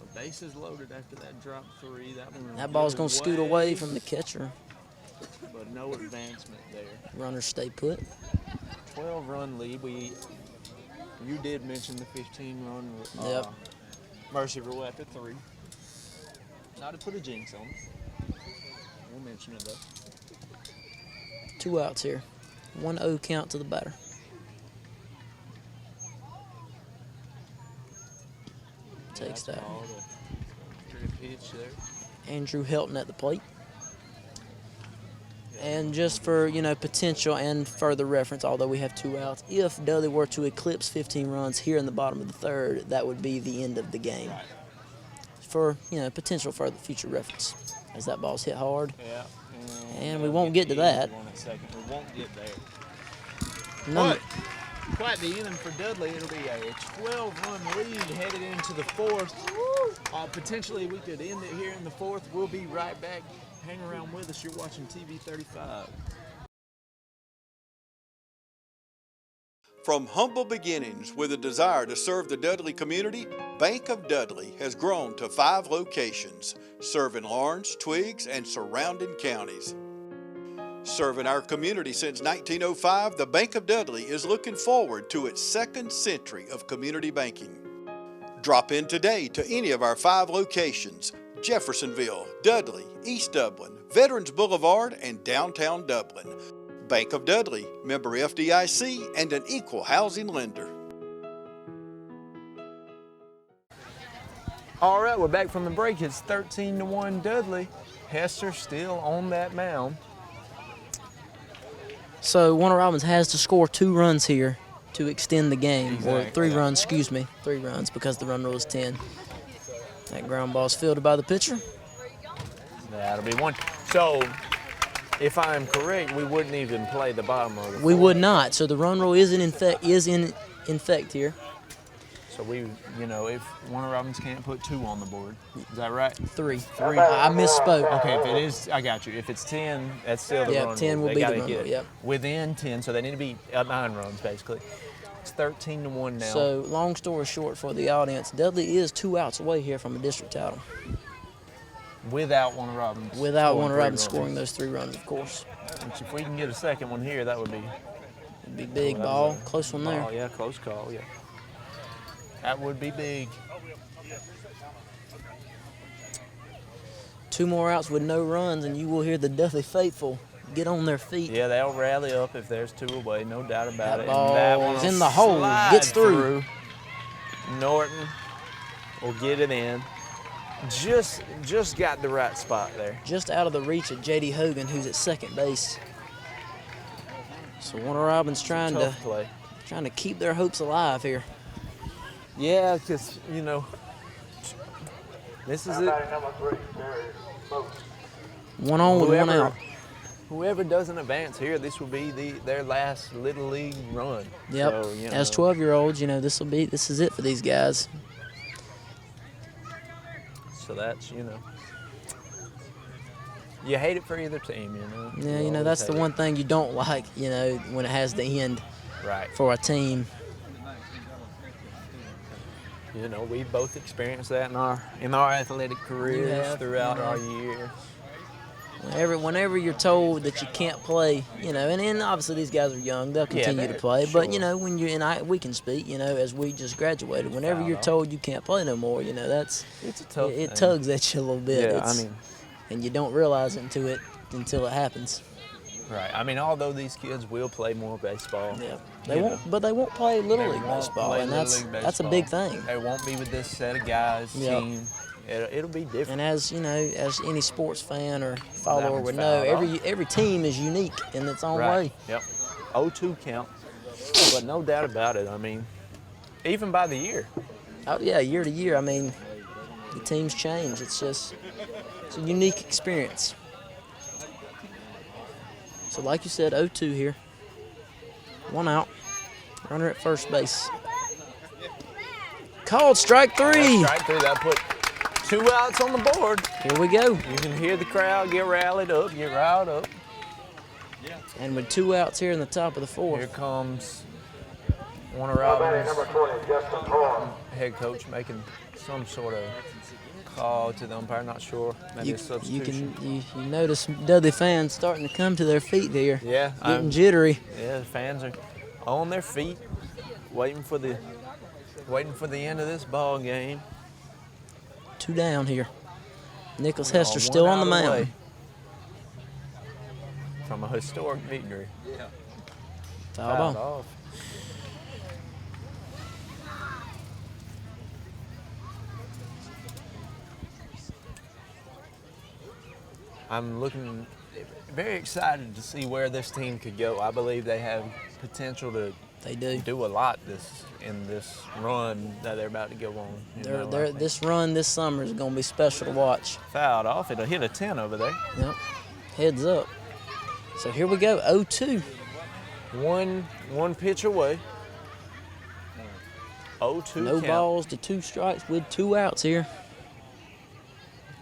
S1: The bases loaded after that drop 3.
S2: That ball's going to scoot away from the catcher.
S1: But no advancement there.
S2: Runners stay put.
S1: 12-run lead. You did mention the 15-run
S2: Yep.
S1: mercy rule after 3. Not to put a jinx on it. We'll mention it though.
S2: 2 outs here. 1-0 count to the batter. Takes that.
S1: Good pitch there.
S2: Andrew Helton at the plate. And just for, potential and further reference, although we have 2 outs, if Dudley were to eclipse 15 runs here in the bottom of the third, that would be the end of the game.
S1: Right.
S2: for, potential for the future reference. As that ball's hit hard.
S1: Yeah.
S2: And we won't get to that.
S1: We won't get there.
S2: Number,
S1: Quite the inning for Dudley. It'll be a 12-run lead headed into the fourth. Potentially we could end it here in the fourth. We'll be right back. Hang around with us. You're watching TV 35.
S12: From humble beginnings with a desire to serve the Dudley community, Bank of Dudley has grown to 5 locations, serving Lawrence, Twiggs, and surrounding counties. Serving our community since 1905, the Bank of Dudley is looking forward to its 2nd century of community banking. Drop in today to any of our 5 locations: Jeffersonville, Dudley, East Dublin, Veterans Boulevard, and downtown Dublin. Bank of Dudley, member FDIC, and an equal housing lender.
S1: All right, we're back from the break. It's 13-1 Dudley. Hester still on that mound.
S2: so Warner Robins has to score 2 runs here to extend the game, or
S1: Exactly.
S2: 3 runs, 3 runs, because the run rule is 10. That ground ball's fielded by the pitcher.
S1: That'll be 1. So, if I'm correct, we wouldn't even play the bottom of the
S2: We
S1: fourth.
S2: would not. So the run rule is in effect here.
S1: So we, if Warner Robins can't put 2 on the board, is that right?
S2: 3. I misspoke.
S1: Okay, if it is, I got you. If it's 10, that's still the
S2: Yeah,
S1: run
S2: 10
S1: rule.
S2: will
S1: They
S2: be the
S1: gotta
S2: run
S1: get
S2: rule, yep.
S1: within 10, so they need to be at 9 runs, basically. It's 13-1 now.
S2: So long story short for the audience, Dudley is 2 outs away here from a district title.
S1: Without Warner Robins.
S2: Without
S1: scoring
S2: Warner
S1: 3
S2: Robins
S1: runs.
S2: scoring those 3 runs, of course.
S1: Which if we can get a second one here, that would be
S2: It'd be big ball, close one there.
S1: ball. Yeah, close call, yeah. That would be big.
S2: 2 more outs with no runs, and you will hear the Dudley faithful get on their feet.
S1: Yeah, they'll rally up if there's 2 away, no doubt about
S2: That
S1: it.
S2: ball
S1: And that one
S2: is
S1: will
S2: in the hole,
S1: slide
S2: gets through.
S1: Norton will get it in. Just got the right spot there.
S2: Just out of the reach of J.D. Hogan, who's at second base. So Warner Robins trying to
S1: Tough play.
S2: keep their hopes alive here.
S1: Yeah, because, this is it.
S6: Batting number 3, Terry Moats.
S2: 1 on with 1 out.
S1: Whoever doesn't advance here, this will be their last Little League run.
S2: Yep.
S1: So,
S2: As 12-year-olds, this is it for these guys.
S1: So that's, you hate it for either team,
S2: Yeah,
S1: You
S2: that's
S1: always
S2: the
S1: hate
S2: one thing you don't like, when it has to end
S1: it. Right.
S2: for a team.
S1: We both experienced that in our athletic careers
S2: have,
S1: throughout our year.
S2: Whenever you're told that you can't play, and obviously these guys are young, they'll continue to
S1: they're-
S2: play. But
S1: sure.
S2: when we can speak, as we just graduated. Whenever
S1: Foul
S2: you're
S1: off.
S2: told you can't play no more, that's
S1: It's a tough
S2: it
S1: thing.
S2: tugs at you a little bit.
S1: Yeah,
S2: and you don't realize it until it happens.
S1: right. Although these kids will play more baseball.
S2: Yeah, they won't play little league baseball, and that's a big thing.
S1: They won't be with this set of guys,
S2: Yep.
S1: team. It'll be different.
S2: And as as any sports fan or follower
S1: one's
S2: would know,
S1: fouled
S2: every team is unique in its own
S1: Right.
S2: way.
S1: Yep. 0-2 count. But no doubt about it. Even by the year.
S2: Oh yeah, year to year. The teams change. It's a unique experience. So like you said, 0-2 here. 1 out. Runner at first base. Called strike 3.
S1: Strike 3. That put 2 outs on the board.
S2: Here we go.
S1: You can hear the crowd get rallied up, get riled up.
S2: And with 2 outs here in the top of the 4th.
S1: Here comes Warner
S6: Batting
S1: Robins,
S6: number 20, Justin Torrance.
S1: head coach, making some sort of call to the umpire. Not sure. Maybe a substitution.
S2: You notice Dudley fans starting to come to their feet here.
S1: Yeah,
S2: Getting jittery.
S1: Yeah, the fans are on their feet, waiting for the end of this ball game.
S2: 2 down here. Nicholas
S1: All
S2: Hester
S1: one
S2: still on the
S1: out
S2: mound.
S1: away from a historic victory.
S2: Foul
S1: Fouled
S2: ball.
S1: off. I'm very excited to see where this team could go. I believe they have potential to
S2: They do.
S1: Do a lot in this run that they're about to go on.
S2: This run this summer is going to be special to watch.
S1: Fouled off. It'll hit a 10 over there.
S2: Yep. Heads up. So here we go, 0-2.
S1: One pitch away. 0-2
S2: No
S1: count.
S2: balls to 2 strikes with 2 outs here.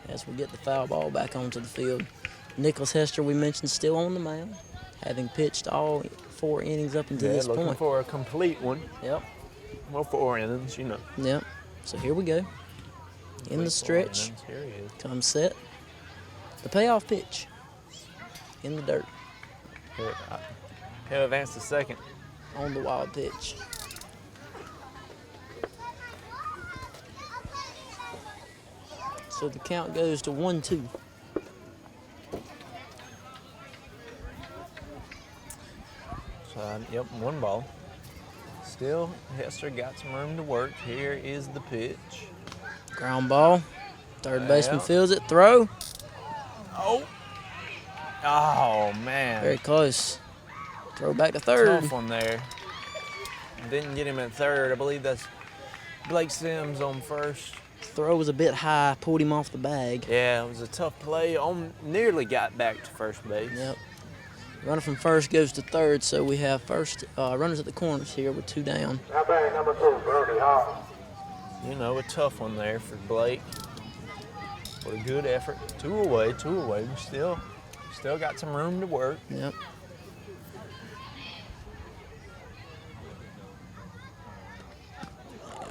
S2: As we get the foul ball back onto the field. Nicholas Hester, we mentioned, still on the mound, having pitched all 4 innings up until this
S1: looking
S2: point.
S1: for a complete one.
S2: Yep.
S1: Well, 4 innings, you know.
S2: Yep. So here we go. In the stretch.
S1: Here he is.
S2: Comes set. The payoff pitch. In the dirt.
S1: He'll advance to second.
S2: On the wild pitch. So the count goes to 1-2.
S1: So, yep, 1 ball. Still, Hester got some room to work. Here is the pitch.
S2: Ground ball. Third baseman fields it. Throw.
S1: Oh, man.
S2: Very close. Throw back to third.
S1: Tough one there. Didn't get him at third. I believe that's Blake Sims on first.
S2: Throw was a bit high, pulled him off the bag.
S1: Yeah, it was a tough play. Nearly got back to first base.
S2: Yep. Runner from first goes to third, so we have runners at the corners here with 2 down.
S6: Now batting number 2, Birdie Hall.
S1: You know, a tough one there for Blake. What a good effort. 2 away, 2 away. We still got some room to work.
S2: Yep.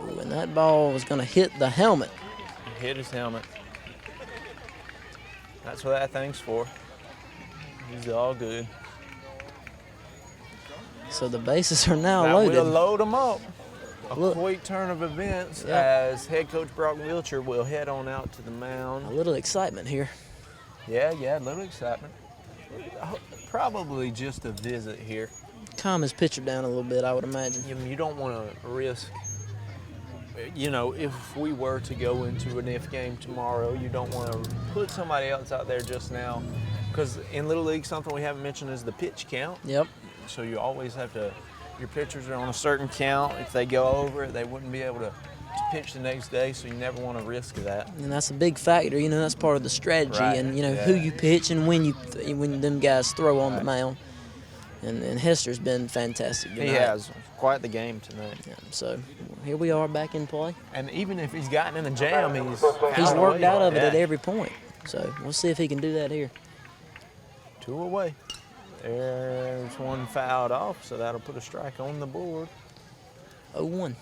S2: Ooh, and that ball was going to hit the helmet.
S1: Hit his helmet. That's what that thing's for. He's all good.
S2: So the bases are now loaded.
S1: We'll load them up. A quick turn of events as head coach Brock Wilcher will head on out to the mound.
S2: A little excitement here.
S1: Yeah, a little excitement. Probably just a visit here.
S2: Calm his pitcher down a little bit, I would imagine.
S1: You don't want to risk, if we were to go into an if game tomorrow, you don't want to put somebody else out there just now. Because in Little League, something we haven't mentioned is the pitch count.
S2: Yep.
S1: So you always have to, your pitchers are on a certain count. If they go over it, they wouldn't be able to pitch the next day, so you never want to risk that.
S2: And that's a big factor, that's part of the strategy,
S1: Right.
S2: and who you pitch and when them guys throw on the mound. And Hester's been fantastic tonight.
S1: He has quite the game tonight.
S2: Yeah, so here we are back in play.
S1: And even if he's gotten in a jam,
S2: he's worked out of it at every point. So we'll see if he can do that here.
S1: 2 away. There's one fouled off, so that'll put a strike on the board.
S2: 0-1.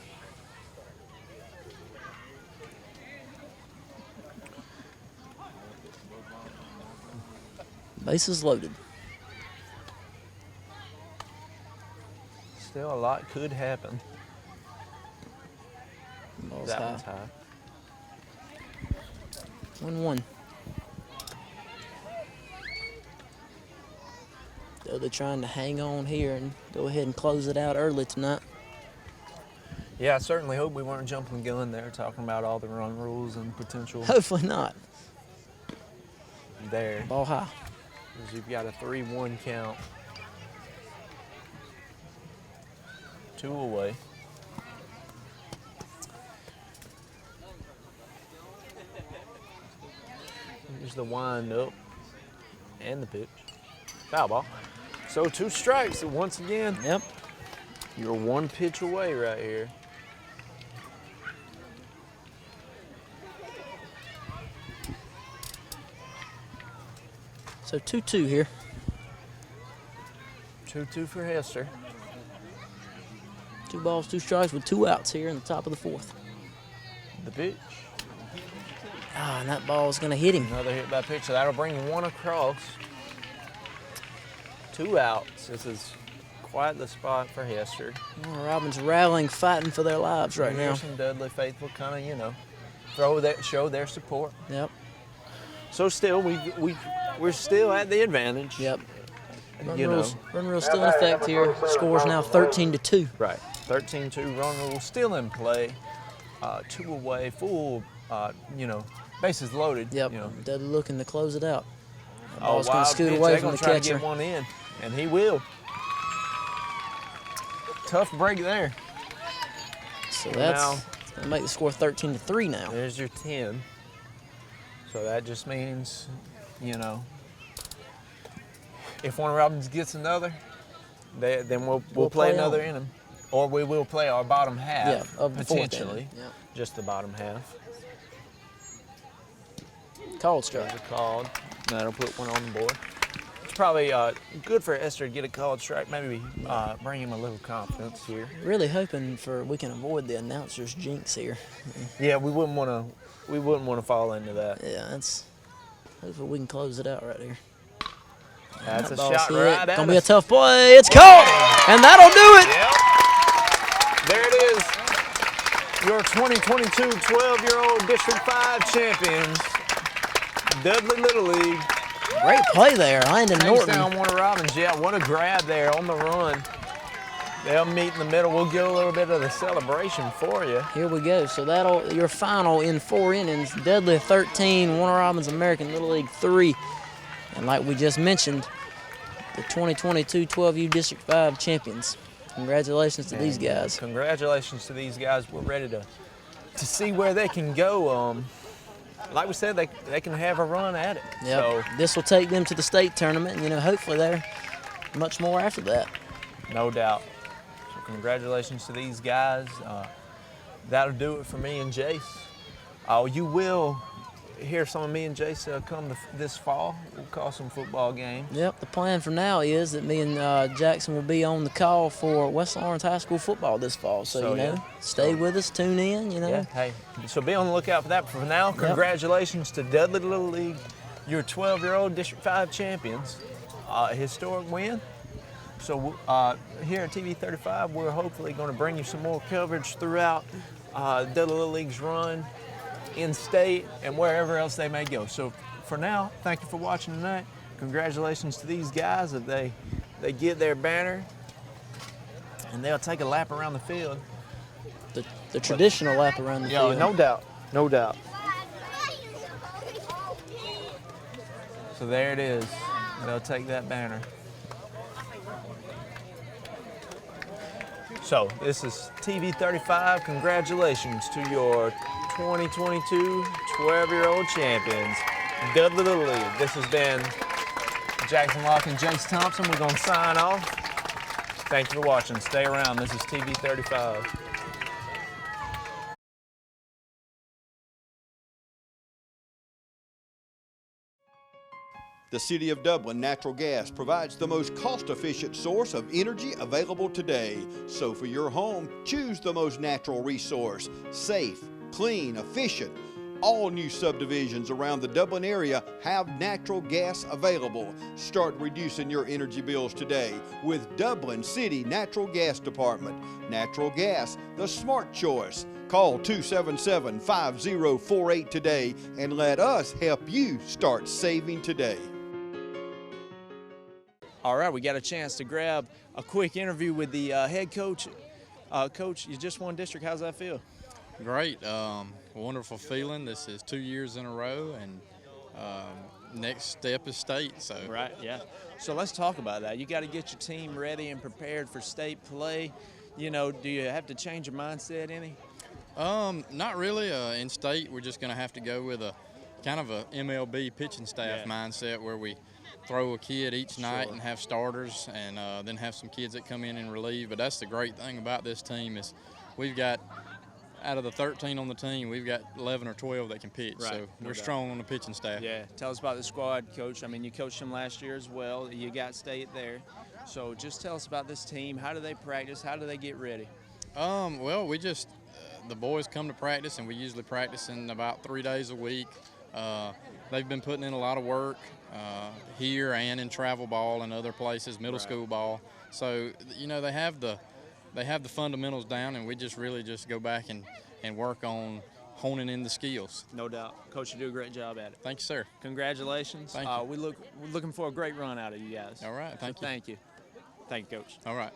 S2: Bases loaded.
S1: Still, a lot could happen.
S2: Ball's
S1: That
S2: high.
S1: one's high.
S2: 1-1. They're trying to hang on here and go ahead and close it out early tonight.
S1: Yeah, I certainly hope we weren't jumping the gun there, talking about all the run rules and potential
S2: Hopefully not.
S1: there.
S2: Ball high.
S1: Because you've got a 3-1 count. 2 away. Here's the wind up and the pitch. Foul ball. So 2 strikes once again.
S2: Yep.
S1: You're 1 pitch away right here.
S2: So 2-2 here.
S1: 2-2 for Hester.
S2: 2 balls, 2 strikes with 2 outs here in the top of the 4th.
S1: The pitch.
S2: And that ball is going to hit him.
S1: Another hit by pitch, so that'll bring 1 across. 2 outs. This is quite the spot for Hester.
S2: Well, Robin's rallying, fighting for their lives right now.
S1: Some Dudley faithful kind of, show their support.
S2: Yep.
S1: So still, we're still at the advantage.
S2: Yep. Run rule's still in effect here. Score's now 13-2.
S1: Right. 13-2 run rule still in play. 2 away, full, bases loaded.
S2: Yep. Dudley looking to close it out. That
S1: Oh,
S2: ball's going to
S1: wild
S2: scoot
S1: pitch.
S2: away
S1: They're
S2: from
S1: gonna
S2: the
S1: try
S2: catcher.
S1: to get one in, and he will. tough break there.
S2: So
S1: Now,
S2: that's going to make the score 13-3 now.
S1: There's your 10. So that just means, you know, if Warner Robins gets another, then we'll play another inning. Or we will play our bottom half,
S2: of the fourth
S1: potentially.
S2: inning.
S1: Just the bottom half.
S2: Called strike.
S1: There's a called. That'll put one on the board. It's probably good for Hester to get a called strike, maybe bring him a little confidence here.
S2: Really hoping we can avoid the announcer's jinx here.
S1: Yeah, we wouldn't want to fall into that.
S2: Yeah, hopefully we can close it out right here.
S1: That's a
S2: Ball's
S1: shot
S2: hit.
S1: right at
S2: Gonna be a
S1: us.
S2: tough play. It's caught, and that'll do it.
S1: Yep. There it is. Your 2022 12-year-old District 5 champions, Dudley Little League.
S2: Great play there, Landon Norton.
S1: Down Warner Robins. Yeah, what a grab there on the run. They'll meet in the middle. We'll get a little bit of the celebration for you.
S2: Here we go. So that'll your final in 4 innings. Dudley 13, Warner Robins American Little League 3. And like we just mentioned, the 2022 12U District 5 champions. Congratulations to these guys.
S1: Congratulations to these guys. We're ready to see where they can go. Like we said, they can have a run at it.
S2: Yep.
S1: So,
S2: this will take them to the state tournament, and you know, hopefully they're much more after that.
S1: no doubt. So congratulations to these guys. That'll do it for me and Jace. You will hear some of me and Jace come this fall. We'll call some football games.
S2: Yep, the plan for now is that me and Jackson will be on the call for West Lawrence High School football this fall. So you know,
S1: yeah.
S2: stay with us, tune in, you know.
S1: Yeah, hey, so be on the lookout for that. For now, congratulations to Dudley Little League, your 12-year-old District 5 champions. A historic win. So here at TV 35, we're hopefully going to bring you some more coverage throughout Dudley Little League's run in state and wherever else they may go. So for now, thank you for watching tonight. Congratulations to these guys that they get their banner and they'll take a lap around the field.
S2: The traditional lap around the field.
S1: No doubt, no doubt. So there it is. They'll take that banner. So this is TV 35. Congratulations to your 2022 12-year-old champions, Dudley Little League. This has been Jackson Locke and Jace Thompson. We're going to sign off. Thank you for watching. Stay around. This is TV 35.
S12: The City of Dublin Natural Gas provides the most cost-efficient source of energy available today. So for your home, choose the most natural resource. Safe, clean, efficient. All new subdivisions around the Dublin area have natural gas available. Start reducing your energy bills today with Dublin City Natural Gas Department. Natural gas, the smart choice. Call 277-5048 today and let us help you start saving today.
S1: All right, we got a chance to grab a quick interview with the head coach. Coach, you just won district. How's that feel?
S13: Great. Wonderful feeling. This is 2 years in a row, and next step is state. So
S1: Right, yeah. So let's talk about that. You got to get your team ready and prepared for state play. You know, do you have to change your mindset any?
S13: Not really. In state, we're just going to have to go with a kind of a MLB pitching staff mindset where we throw a kid each night and have starters, and then have some kids that come in and relieve. But that's the great thing about this team is we've got, out of the 13 on the team, we've got 11 or 12 that can pitch.
S1: Right.
S13: So we're strong on the pitching staff.
S1: Yeah. Tell us about the squad, Coach. I mean, you coached them last year as well. You got state there. So just tell us about this team. How do they practice? How do they get ready?
S13: Well, we just, the boys come to practice, and we usually practice in about 3 days a week. They've been putting in a lot of work here and in travel ball and other places, middle school ball. So, you know, they have the fundamentals down, and we just really just go back and work on honing in the skills.
S1: No doubt. Coach, you do a great job at it.
S13: Thank you, sir.
S1: Congratulations.
S13: Thank you.
S1: We're looking for a great run out of you guys.
S13: All right. Thank you.
S1: Thank you. Thank you, Coach.
S13: All right.